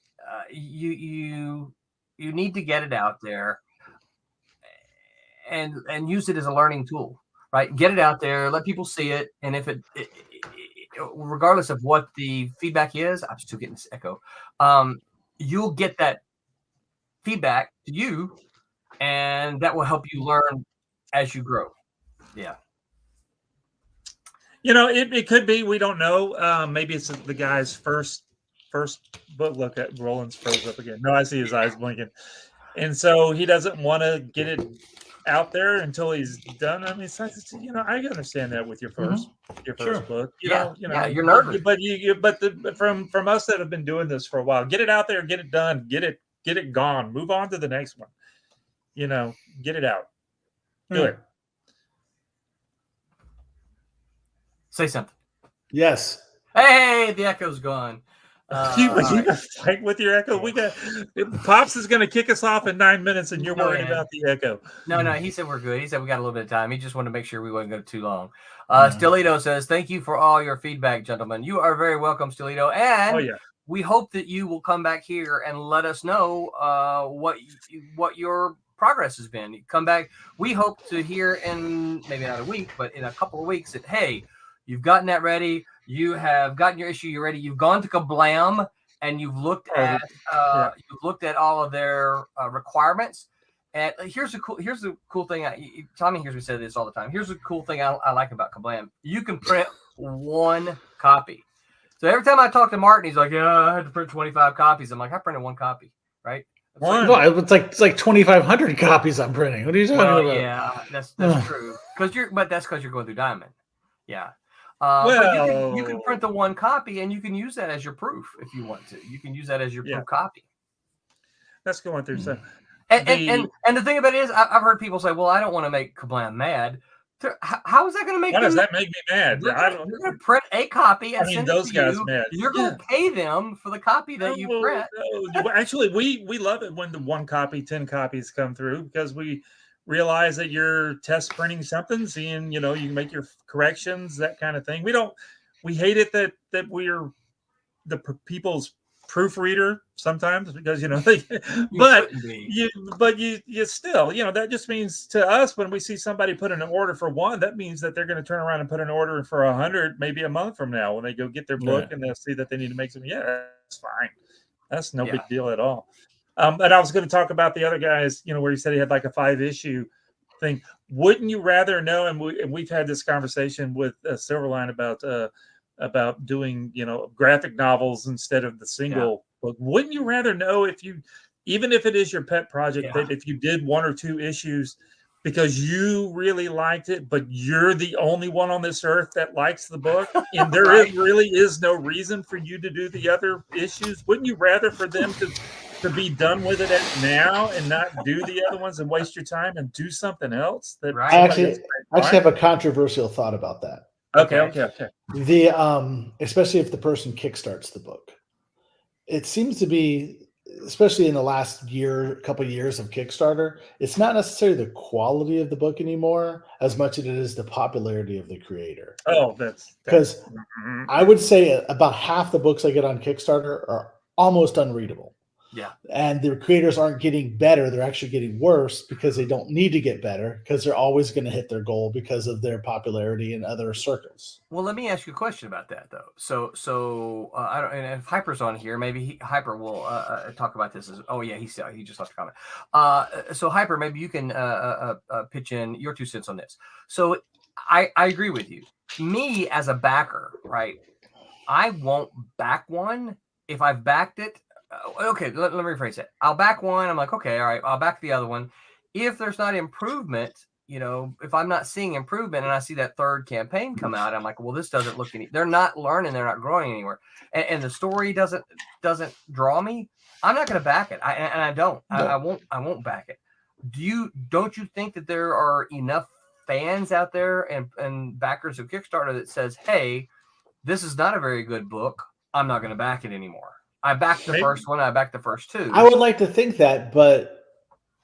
You need to get it out there and use it as a learning tool, right? Get it out there, let people see it, and if it regardless of what the feedback is, I'm still getting this echo. You'll get that feedback to you, and that will help you learn as you grow. Yeah. It could be. We don't know. Maybe it's the guy's first book. Look at Roland's froze up again. No, I see his eyes blinking, and so he doesn't want to get it out there until he's done. I mean, I understand that with your first book. You're nervous. But from us that have been doing this for a while, get it out there, get it done, get it gone, move on to the next one. Get it out, do it. Say something. Yes. Hey, the echo's gone. You got to fight with your echo. Pops is going to kick us off in 9 minutes, and you're worried about the echo. No, he said we're good. He said we got a little bit of time. He just wanted to make sure we wouldn't go too long. Stilito says, thank you for all your feedback, gentlemen. You are very welcome, Stilito. And we hope that you will come back here and let us know what your progress has been. Come back. We hope to hear in maybe not a week, but in a couple of weeks that, hey, you've gotten that ready. You have gotten your issue. You're ready. You've gone to Kablam and you've looked at all of their requirements. And here's the cool thing. Tommy hears me say this all the time. Here's the cool thing I like about Kablam. You can print one copy. So every time I talk to Martin, he's like, "Yeah, I had to print 25 copies." I'm like, "I printed one copy, right?" No, it's like 2,500 copies I'm printing. What are you talking about? Yeah, that's true. But that's because you're going through Diamond. Yeah. Well, you can print the one copy and you can use that as your proof if you want to. You can use that as your proof copy. That's going through some. And the thing about it is, I've heard people say, "Well, I don't want to make Kablam mad." How is that going to make? Why does that make me mad? You're going to print a copy and send those it to guys you. mad. You're going to pay them for the copy that you print. Actually, we love it when the 1 copy, 10 copies come through, because we realize that you're test printing something, seeing, you can make your corrections, that kind of thing. We hate it that we're the people's proofreader sometimes, because you still, that just means to us, when we see somebody put in an order for 1, that means that they're going to turn around and put an order for 100 maybe a month from now when they go get their book and they'll see that they need to make some. That's fine. That's no big deal at all. And I was going to talk about the other guys, where he said he had like a 5-issue thing. Wouldn't you rather know? And we've had this conversation with Silverline about doing, graphic novels instead of the single book. Wouldn't you rather know, even if it is your pet project, that if you did 1 or 2 issues because you really liked it, but you're the only one on this earth that likes the book, and there really is no reason for you to do the other issues? Wouldn't you rather for them to be done with it now and not do the other ones and waste your time and do something else? I actually have a controversial thought about that. Okay. Especially if the person kickstarts the book, it seems to be, especially in the last couple of years of Kickstarter, it's not necessarily the quality of the book anymore as much as it is the popularity of the creator. Oh, because I would say about half the books I get on Kickstarter are almost unreadable. Yeah. And the creators aren't getting better. They're actually getting worse because they don't need to get better, because they're always going to hit their goal because of their popularity in other circles. Well, let me ask you a question about that, though. So I don't. And if Hyper's on here, maybe Hyper will talk about this. He just left a comment. So Hyper, maybe you can pitch in your 2 cents on this. So I agree with you. Me as a backer, right? I won't back one if I've backed it. Okay, let me rephrase it. I'll back one. I'm like, okay, all right, I'll back the other one. If there's not improvement, if I'm not seeing improvement and I see that 3rd campaign come out, I'm like, well, this doesn't look they're not learning, they're not growing anywhere. And the story doesn't draw me. I'm not going to back it. I won't back it. Don't you think that there are enough fans out there and backers of Kickstarter that says, hey, this is not a very good book, I'm not going to back it anymore? I backed the first one. I backed the first 2. I would like to think that, but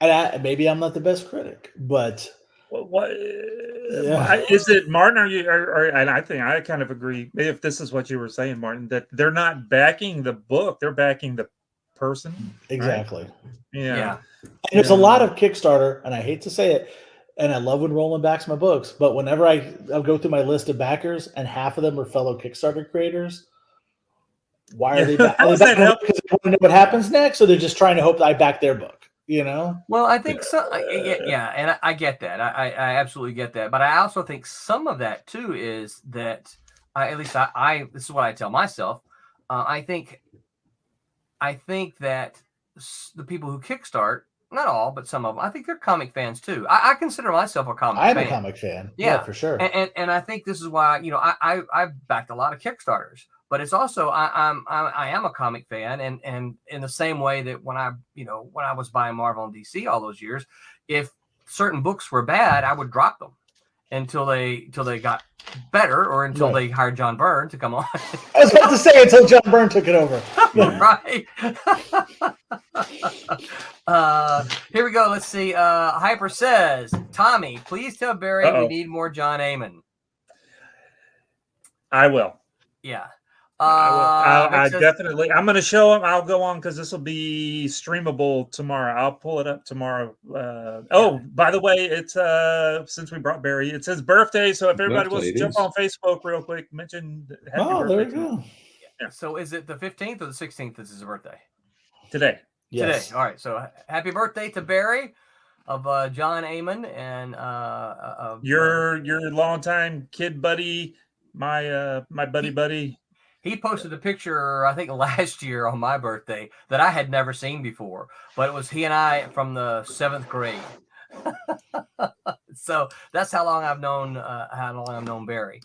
maybe I'm not the best critic. But what is it, Martin? Are you? And I think I kind of agree. If this is what you were saying, Martin, that they're not backing the book; they're backing the person. Exactly. Right? Yeah. And there's a lot of Kickstarter, and I hate to say it, and I love when Roland backs my books, but whenever I'll go through my list of backers, and half of them are fellow Kickstarter creators. Why are they back? Because they want to know what happens next, or they're just trying to hope that I back their book, Well, I think so. And I get that. I absolutely get that. But I also think some of that too is that this is what I tell myself. I think that the people who kickstart, not all, but some of them, I think they're comic fans too. I consider myself a comic fan. I'm a comic fan. Yeah, for sure. And I think this is why, I've backed a lot of Kickstarters. But it's also I am a comic fan, and in the same way that when I was buying Marvel and DC all those years, if certain books were bad, I would drop them until they got better, or until they hired John Byrne to come on. I was about to say until John Byrne took it over. Right. Here we go. Let's see. Hyper says, Tommy, please tell Barry we need more John Amon. I will. Yeah. I Vic says- definitely. I'm going to show him. I'll go on because this will be streamable tomorrow. I'll pull it up tomorrow. By the way, it's since we brought Barry, it's his birthday. So if everybody wants to jump on Facebook real quick, mention happy birthday. There we go. Yeah. So is it the 15th or the 16th? This is his birthday. Today. Yes. Today. All right. So happy birthday to Barry of John Amon and your longtime kid buddy, my buddy. He posted a picture, I think, last year on my birthday that I had never seen before, but it was he and I from the 7th grade. So that's how long I've known Barry.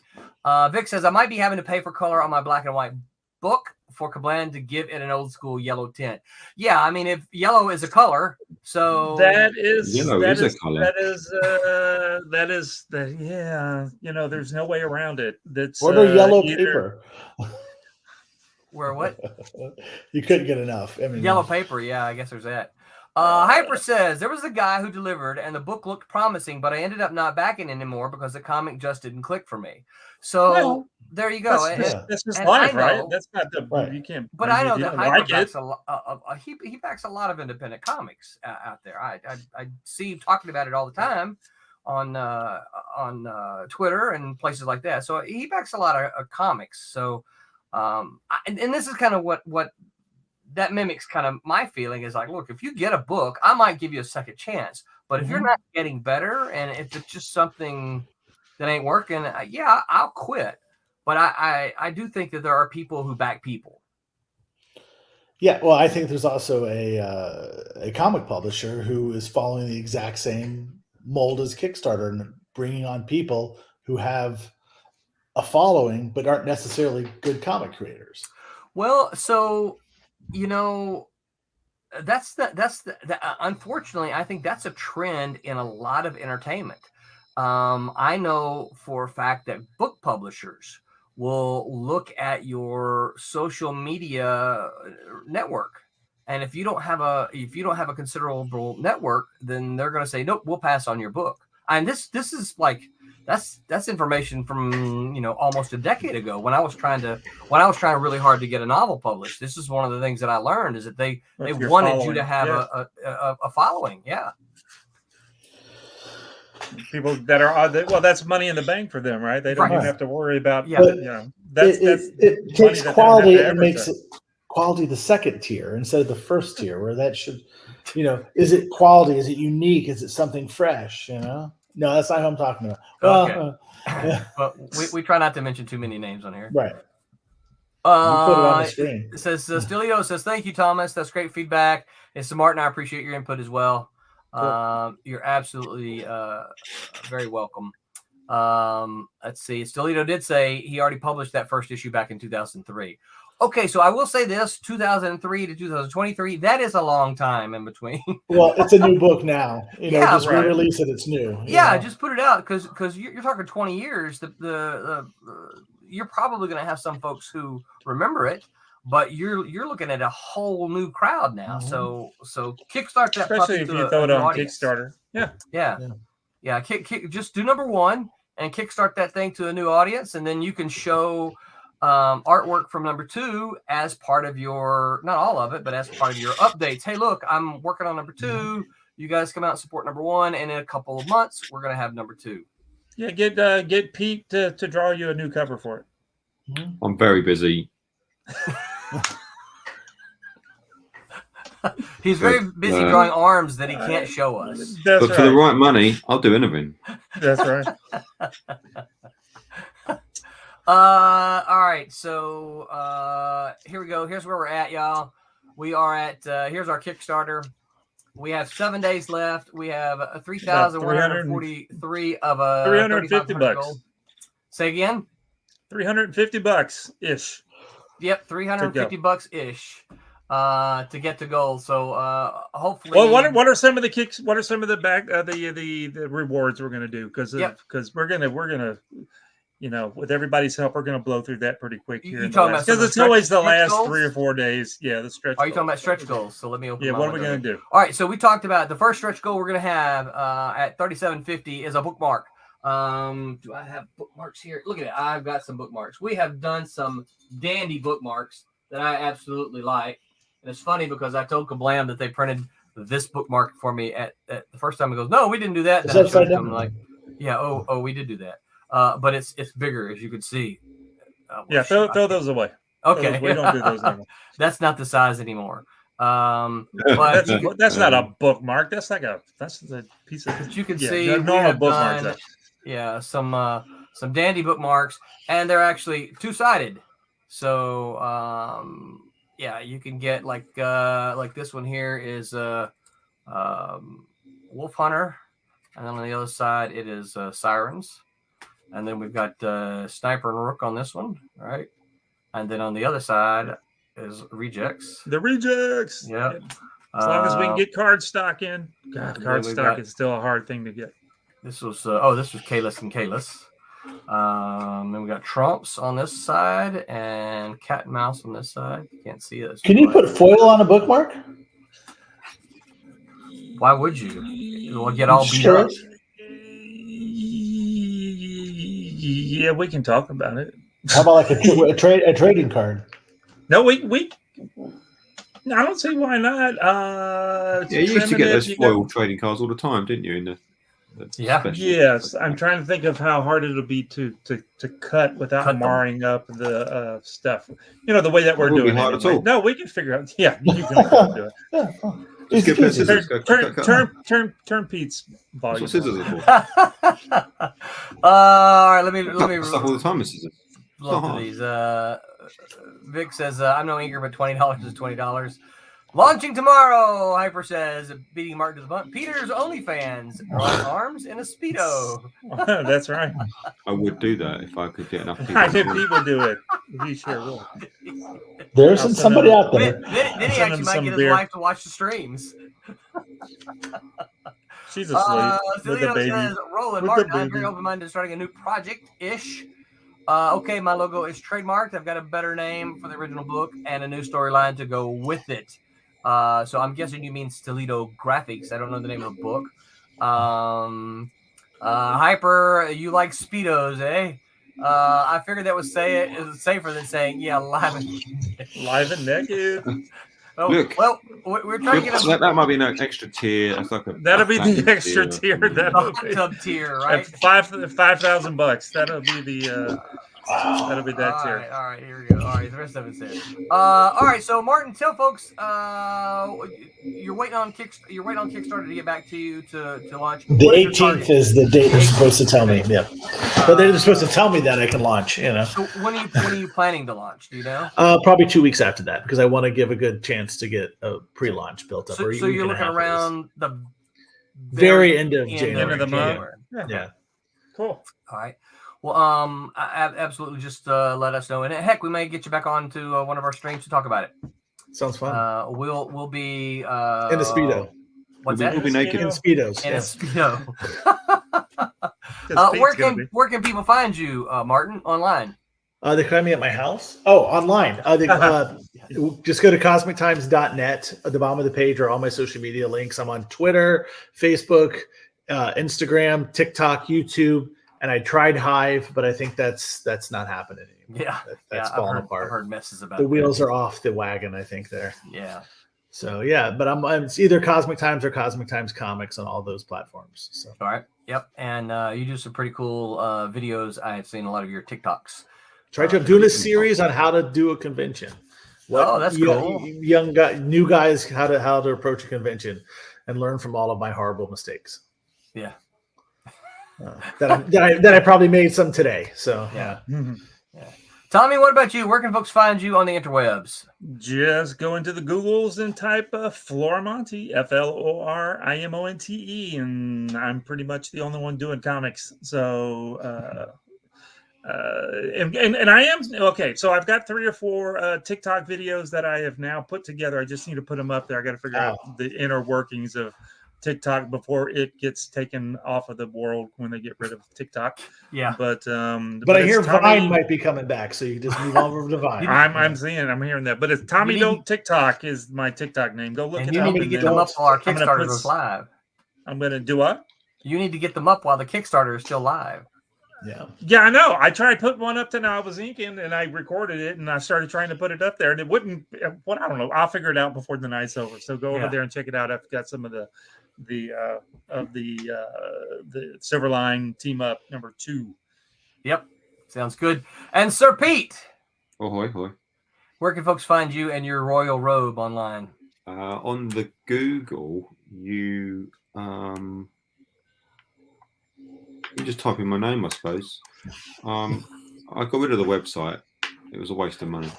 Vic says I might be having to pay for color on my black and white book for Kablan to give it an old school yellow tint. Yeah, I mean, if yellow is a color, so that is Yellow is a color. That is yeah. There's no way around it. That's Order yellow paper. Where what? You couldn't get enough. I mean, Yellow paper. Yeah, I guess there's that. Hyper says there was a guy who delivered and the book looked promising, but I ended up not backing anymore because the comic just didn't click for me. So there you go. That's just life, right? That's not the right. You can't. But I know that Hyper like backs he backs a lot of independent comics out there. I see him talking about it all the time on Twitter and places like that. So he backs a lot of comics. So and this is kind of what that mimics kind of my feeling is like, look, if you get a book, I might give you a second chance. But if you're not getting better and if it's just something that ain't working, yeah, I'll quit. But I do think that there are people who back people. Yeah, well, I think there's also a comic publisher who is following the exact same mold as Kickstarter and bringing on people who have a following but aren't necessarily good comic creators. Well, so that's unfortunately, I think that's a trend in a lot of entertainment. I know for a fact that book publishers will look at your social media network, and if you don't have a considerable network, then they're going to say, nope, we'll pass on your book. And this is like that's information from almost a decade ago when I was trying really hard to get a novel published. This is one of the things that I learned is that they wanted you to have a following. Yeah. People that are that's money in the bank for them, right? They don't even have to worry about it takes quality and makes it quality the second tier instead of the first tier, where that should is it quality, is it unique, is it something fresh? No, that's not what I'm talking about. Okay. But we try not to mention too many names on here, right? You put it on the screen. It says Stilio says thank you, Thomas, that's great feedback. And so Martin, I appreciate your input as well. Cool. You're absolutely very welcome. Let's see. Stilito did say he already published that first issue back in 2003. Okay, so I will say this: 2003 to 2023, that is a long time in between. Well, it's a new book now. Just re-release it. It's new. Yeah, just put it out because you're talking 20 years. You're probably going to have some folks who remember it, but you're looking at a whole new crowd now. So kickstart that, especially if you throw it on audience. Kickstarter. Yeah. Kick, just do number one and kickstart that thing to a new audience, and then you can show artwork from number two as part of your, not all of it, but as part of your updates. Hey, look, I'm working on number two. You guys come out and support number one, and in a couple of months, we're going to have number two. Yeah, get Pete to draw you a new cover for it. I'm very busy. He's very busy drawing arms that he can't show us. But for the right money, I'll do anything. That's right. All right, so here we go. Here's where we're at, y'all. We are at here's our Kickstarter. We have 7 days left. We have 3,143 of a $350 gold. Say again. $350 ish. Yep, $350 ish to get to gold. So hopefully. Well, what are some of the kicks? What are some of the the rewards we're going to do? Because we're gonna with everybody's help, we're going to blow through that pretty quick here. Because it's always the last goals? 3 or 4 days. Yeah, the stretch. Are you talking about stretch goals? So let me open. Yeah, what are we going to do? All right, so we talked about the first stretch goal we're going to have at $37.50 is a bookmark. Do I have bookmarks here? Look at it. I've got some bookmarks. We have done some dandy bookmarks that I absolutely like. And it's funny because I told Kablam that they printed this bookmark for me at the first time. He goes, "No, we didn't do that." And I showed him, like, "Yeah, oh, we did do that." But it's bigger, as you can see. Throw those away. Okay, we don't do those anymore. That's not the size anymore. But that's not a bookmark. That's a piece of. But you can see normal bookmarks. Some dandy bookmarks, and they're actually two-sided. So you can get like this one here is Wolf Hunter, and then on the other side it is Sirens, and then we've got Sniper and Rook on this one, right? And then on the other side is Rejects. The Rejects. Yeah. As long as we can get card stock in. God, card stock is still a hard thing to get. This was Kalis and Kalis. Then we got Trumps on this side and Cat and Mouse on this side. You can't see it. Can you put foil on a bookmark? Why would you? It will get all beat up. Yeah, we can talk about it. How about like a trading card? No, I don't see why not. You used to get those foil trading cards all the time, didn't you? In the Yes, I'm trying to think of how hard it'll be to cut without marring up the stuff. The way that we're doing it. No, we can figure out. Yeah, you can do it. Just get scissors. Turn Pete's volume. That's what scissors are for. All right, let me stuff all the time with scissors. Look at these. Vic says, "I'm no inker, but $20 is $20." Launching tomorrow, Hyper says, beating Martin to the bunt. Peter's OnlyFans, arms in a Speedo. That's right. I would do that if I could get enough people. I think people do it. He sure will. There's somebody out there. Then he actually might get his wife to watch the streams. She's asleep. With the baby. Says, Roland Martin, I'm very open-minded to starting a new project-ish. Okay, my logo is trademarked. I've got a better name for the original book and a new storyline to go with it. So I'm guessing you mean Stiletto Graphics. I don't know the name of the book. Hyper, you like Speedos, eh? I figured that would say it is safer than saying, live and naked. Oh, look, well, we're trying to get that might be an extra tier. That'll be the extra tier. That'll be the tier, right? $5,000. That'll be the. That'll be that tier. All right, here we go. All right, the rest of it's there. All right, so Martin, tell folks you're waiting on Kickstarter to get back to you to launch. The 18th is the date they're supposed to tell me. Yeah, but they're supposed to tell me that I can launch. So when are you planning to launch? Do you know? Probably 2 weeks after that because I want to give a good chance to get a pre-launch built up. So you're looking around the very end of January. End of the month. Yeah. Cool. All right. Well, absolutely. Just let us know, and heck, we may get you back on to one of our streams to talk about it. Sounds fun. We'll be in a Speedo. What's that? We'll be naked in Speedos. In a Speedo. Where can people find you, Martin, online? They can find me at my house. Oh, online. Just go to cosmictimes.net. At the bottom of the page are all my social media links. I'm on Twitter, Facebook, Instagram, TikTok, YouTube. And I tried Hive, but I think that's not happening anymore. Yeah, that's falling apart. I've heard messes about the wheels are off the wagon. I think there. Yeah. So but it's either Cosmic Times or Cosmic Times Comics on all those platforms. So all right, yep, and you do some pretty cool videos. I have seen a lot of your TikToks. I'm doing a series on how to do a convention. That's cool. New guys, how to approach a convention, and learn from all of my horrible mistakes. Yeah. That I probably made some today. So yeah. Tommy, what about you? Where can folks find you on the interwebs? Just go into the Googles and type Florimonte, FLORIMONTE, and I'm pretty much the only one doing comics. So and I am okay. So I've got 3 or 4 TikTok videos that I have now put together. I just need to put them up there. I got to figure out the inner workings of TikTok before it gets taken off of the world when they get rid of TikTok. Yeah, but I hear Vine might be coming back, so you just move over to Vine. I'm hearing that, but it's Tommy Don't TikTok is my TikTok name. Go look it up. You need to get them up for our Kickstarter goes live. I'm gonna do what? You need to get them up while the Kickstarter is still live. Yeah, I know. I tried putting one up tonight. I was inking and I recorded it and I started trying to put it up there and it wouldn't. What I don't know. I'll figure it out before the night's over. So go over there and check it out. I've got some of the Silverline team up number 2. Yep, sounds good. And Sir Pete, Ahoy, hoy. Where can folks find you and your royal robe online? On the Google, you just type in my name, I suppose. I got rid of the website. It was a waste of money.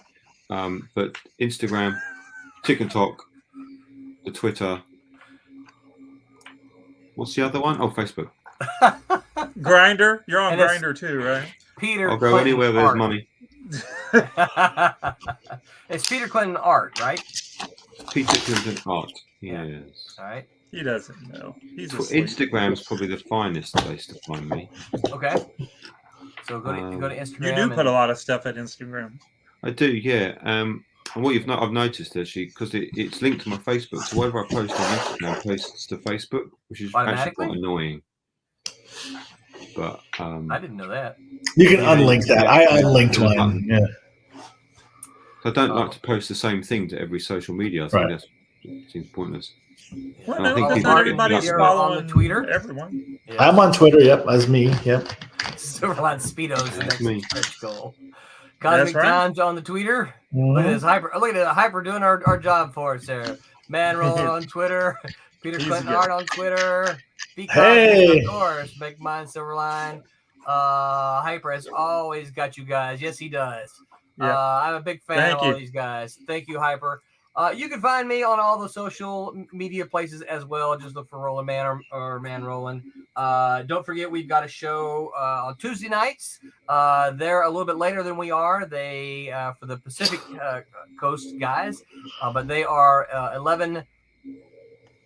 But Instagram, TikTok, the Twitter. What's the other one? Oh, Facebook. Grinder. You're on Grinder too, right? Peter. I'll go anywhere where there's money. It's Peter Clinton Art, right? Peter Clinton Art. Yes. All right. He doesn't know. He's asleep. Instagram's probably the finest place to find me. Okay. So go to Instagram. You do put a lot of stuff at Instagram. I do, yeah. And what I've noticed actually, because it's linked to my Facebook, so whatever I post on Instagram posts to Facebook, which is actually quite annoying. But I didn't know that. You can unlink that. I unlinked one. Yeah. I don't like to post the same thing to every social media. I think that seems pointless. Well, no, that's not everybody's following on Twitter. Everyone. Yeah. I'm on Twitter. Yep, that's me. Yep. Silverline Speedos. That's me. Goal. Cosmic Times on the Twitter. Look at this Hyper. Look at Hyper doing our job for us there. Man Roller on Twitter. Peter Clinton Art on Twitter. Hey, of course, Make Mine Silverline. Hyper has always got you guys. Yes, he does. Yeah. I'm a big fan of all these guys. Thank you, Hyper. You can find me on all the social media places as well. Just look for Roland Man or Man Roland. Don't forget, we've got a show on Tuesday nights. They're a little bit later than we are. They for the Pacific Coast guys, but they are 11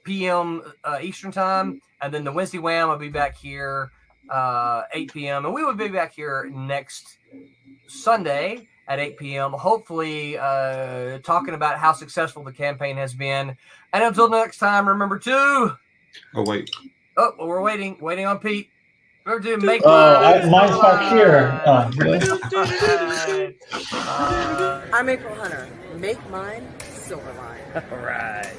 p.m. Eastern time. And then the Wednesday Wham will be back here 8 p.m. And we will be back here next Sunday at 8 p.m. Hopefully talking about how successful the campaign has been. And until next time, remember to... Oh, wait. Oh, well, we're waiting on Pete. Remember to make mine's back here. I'm April Hunter. Make mine Silverline. All right.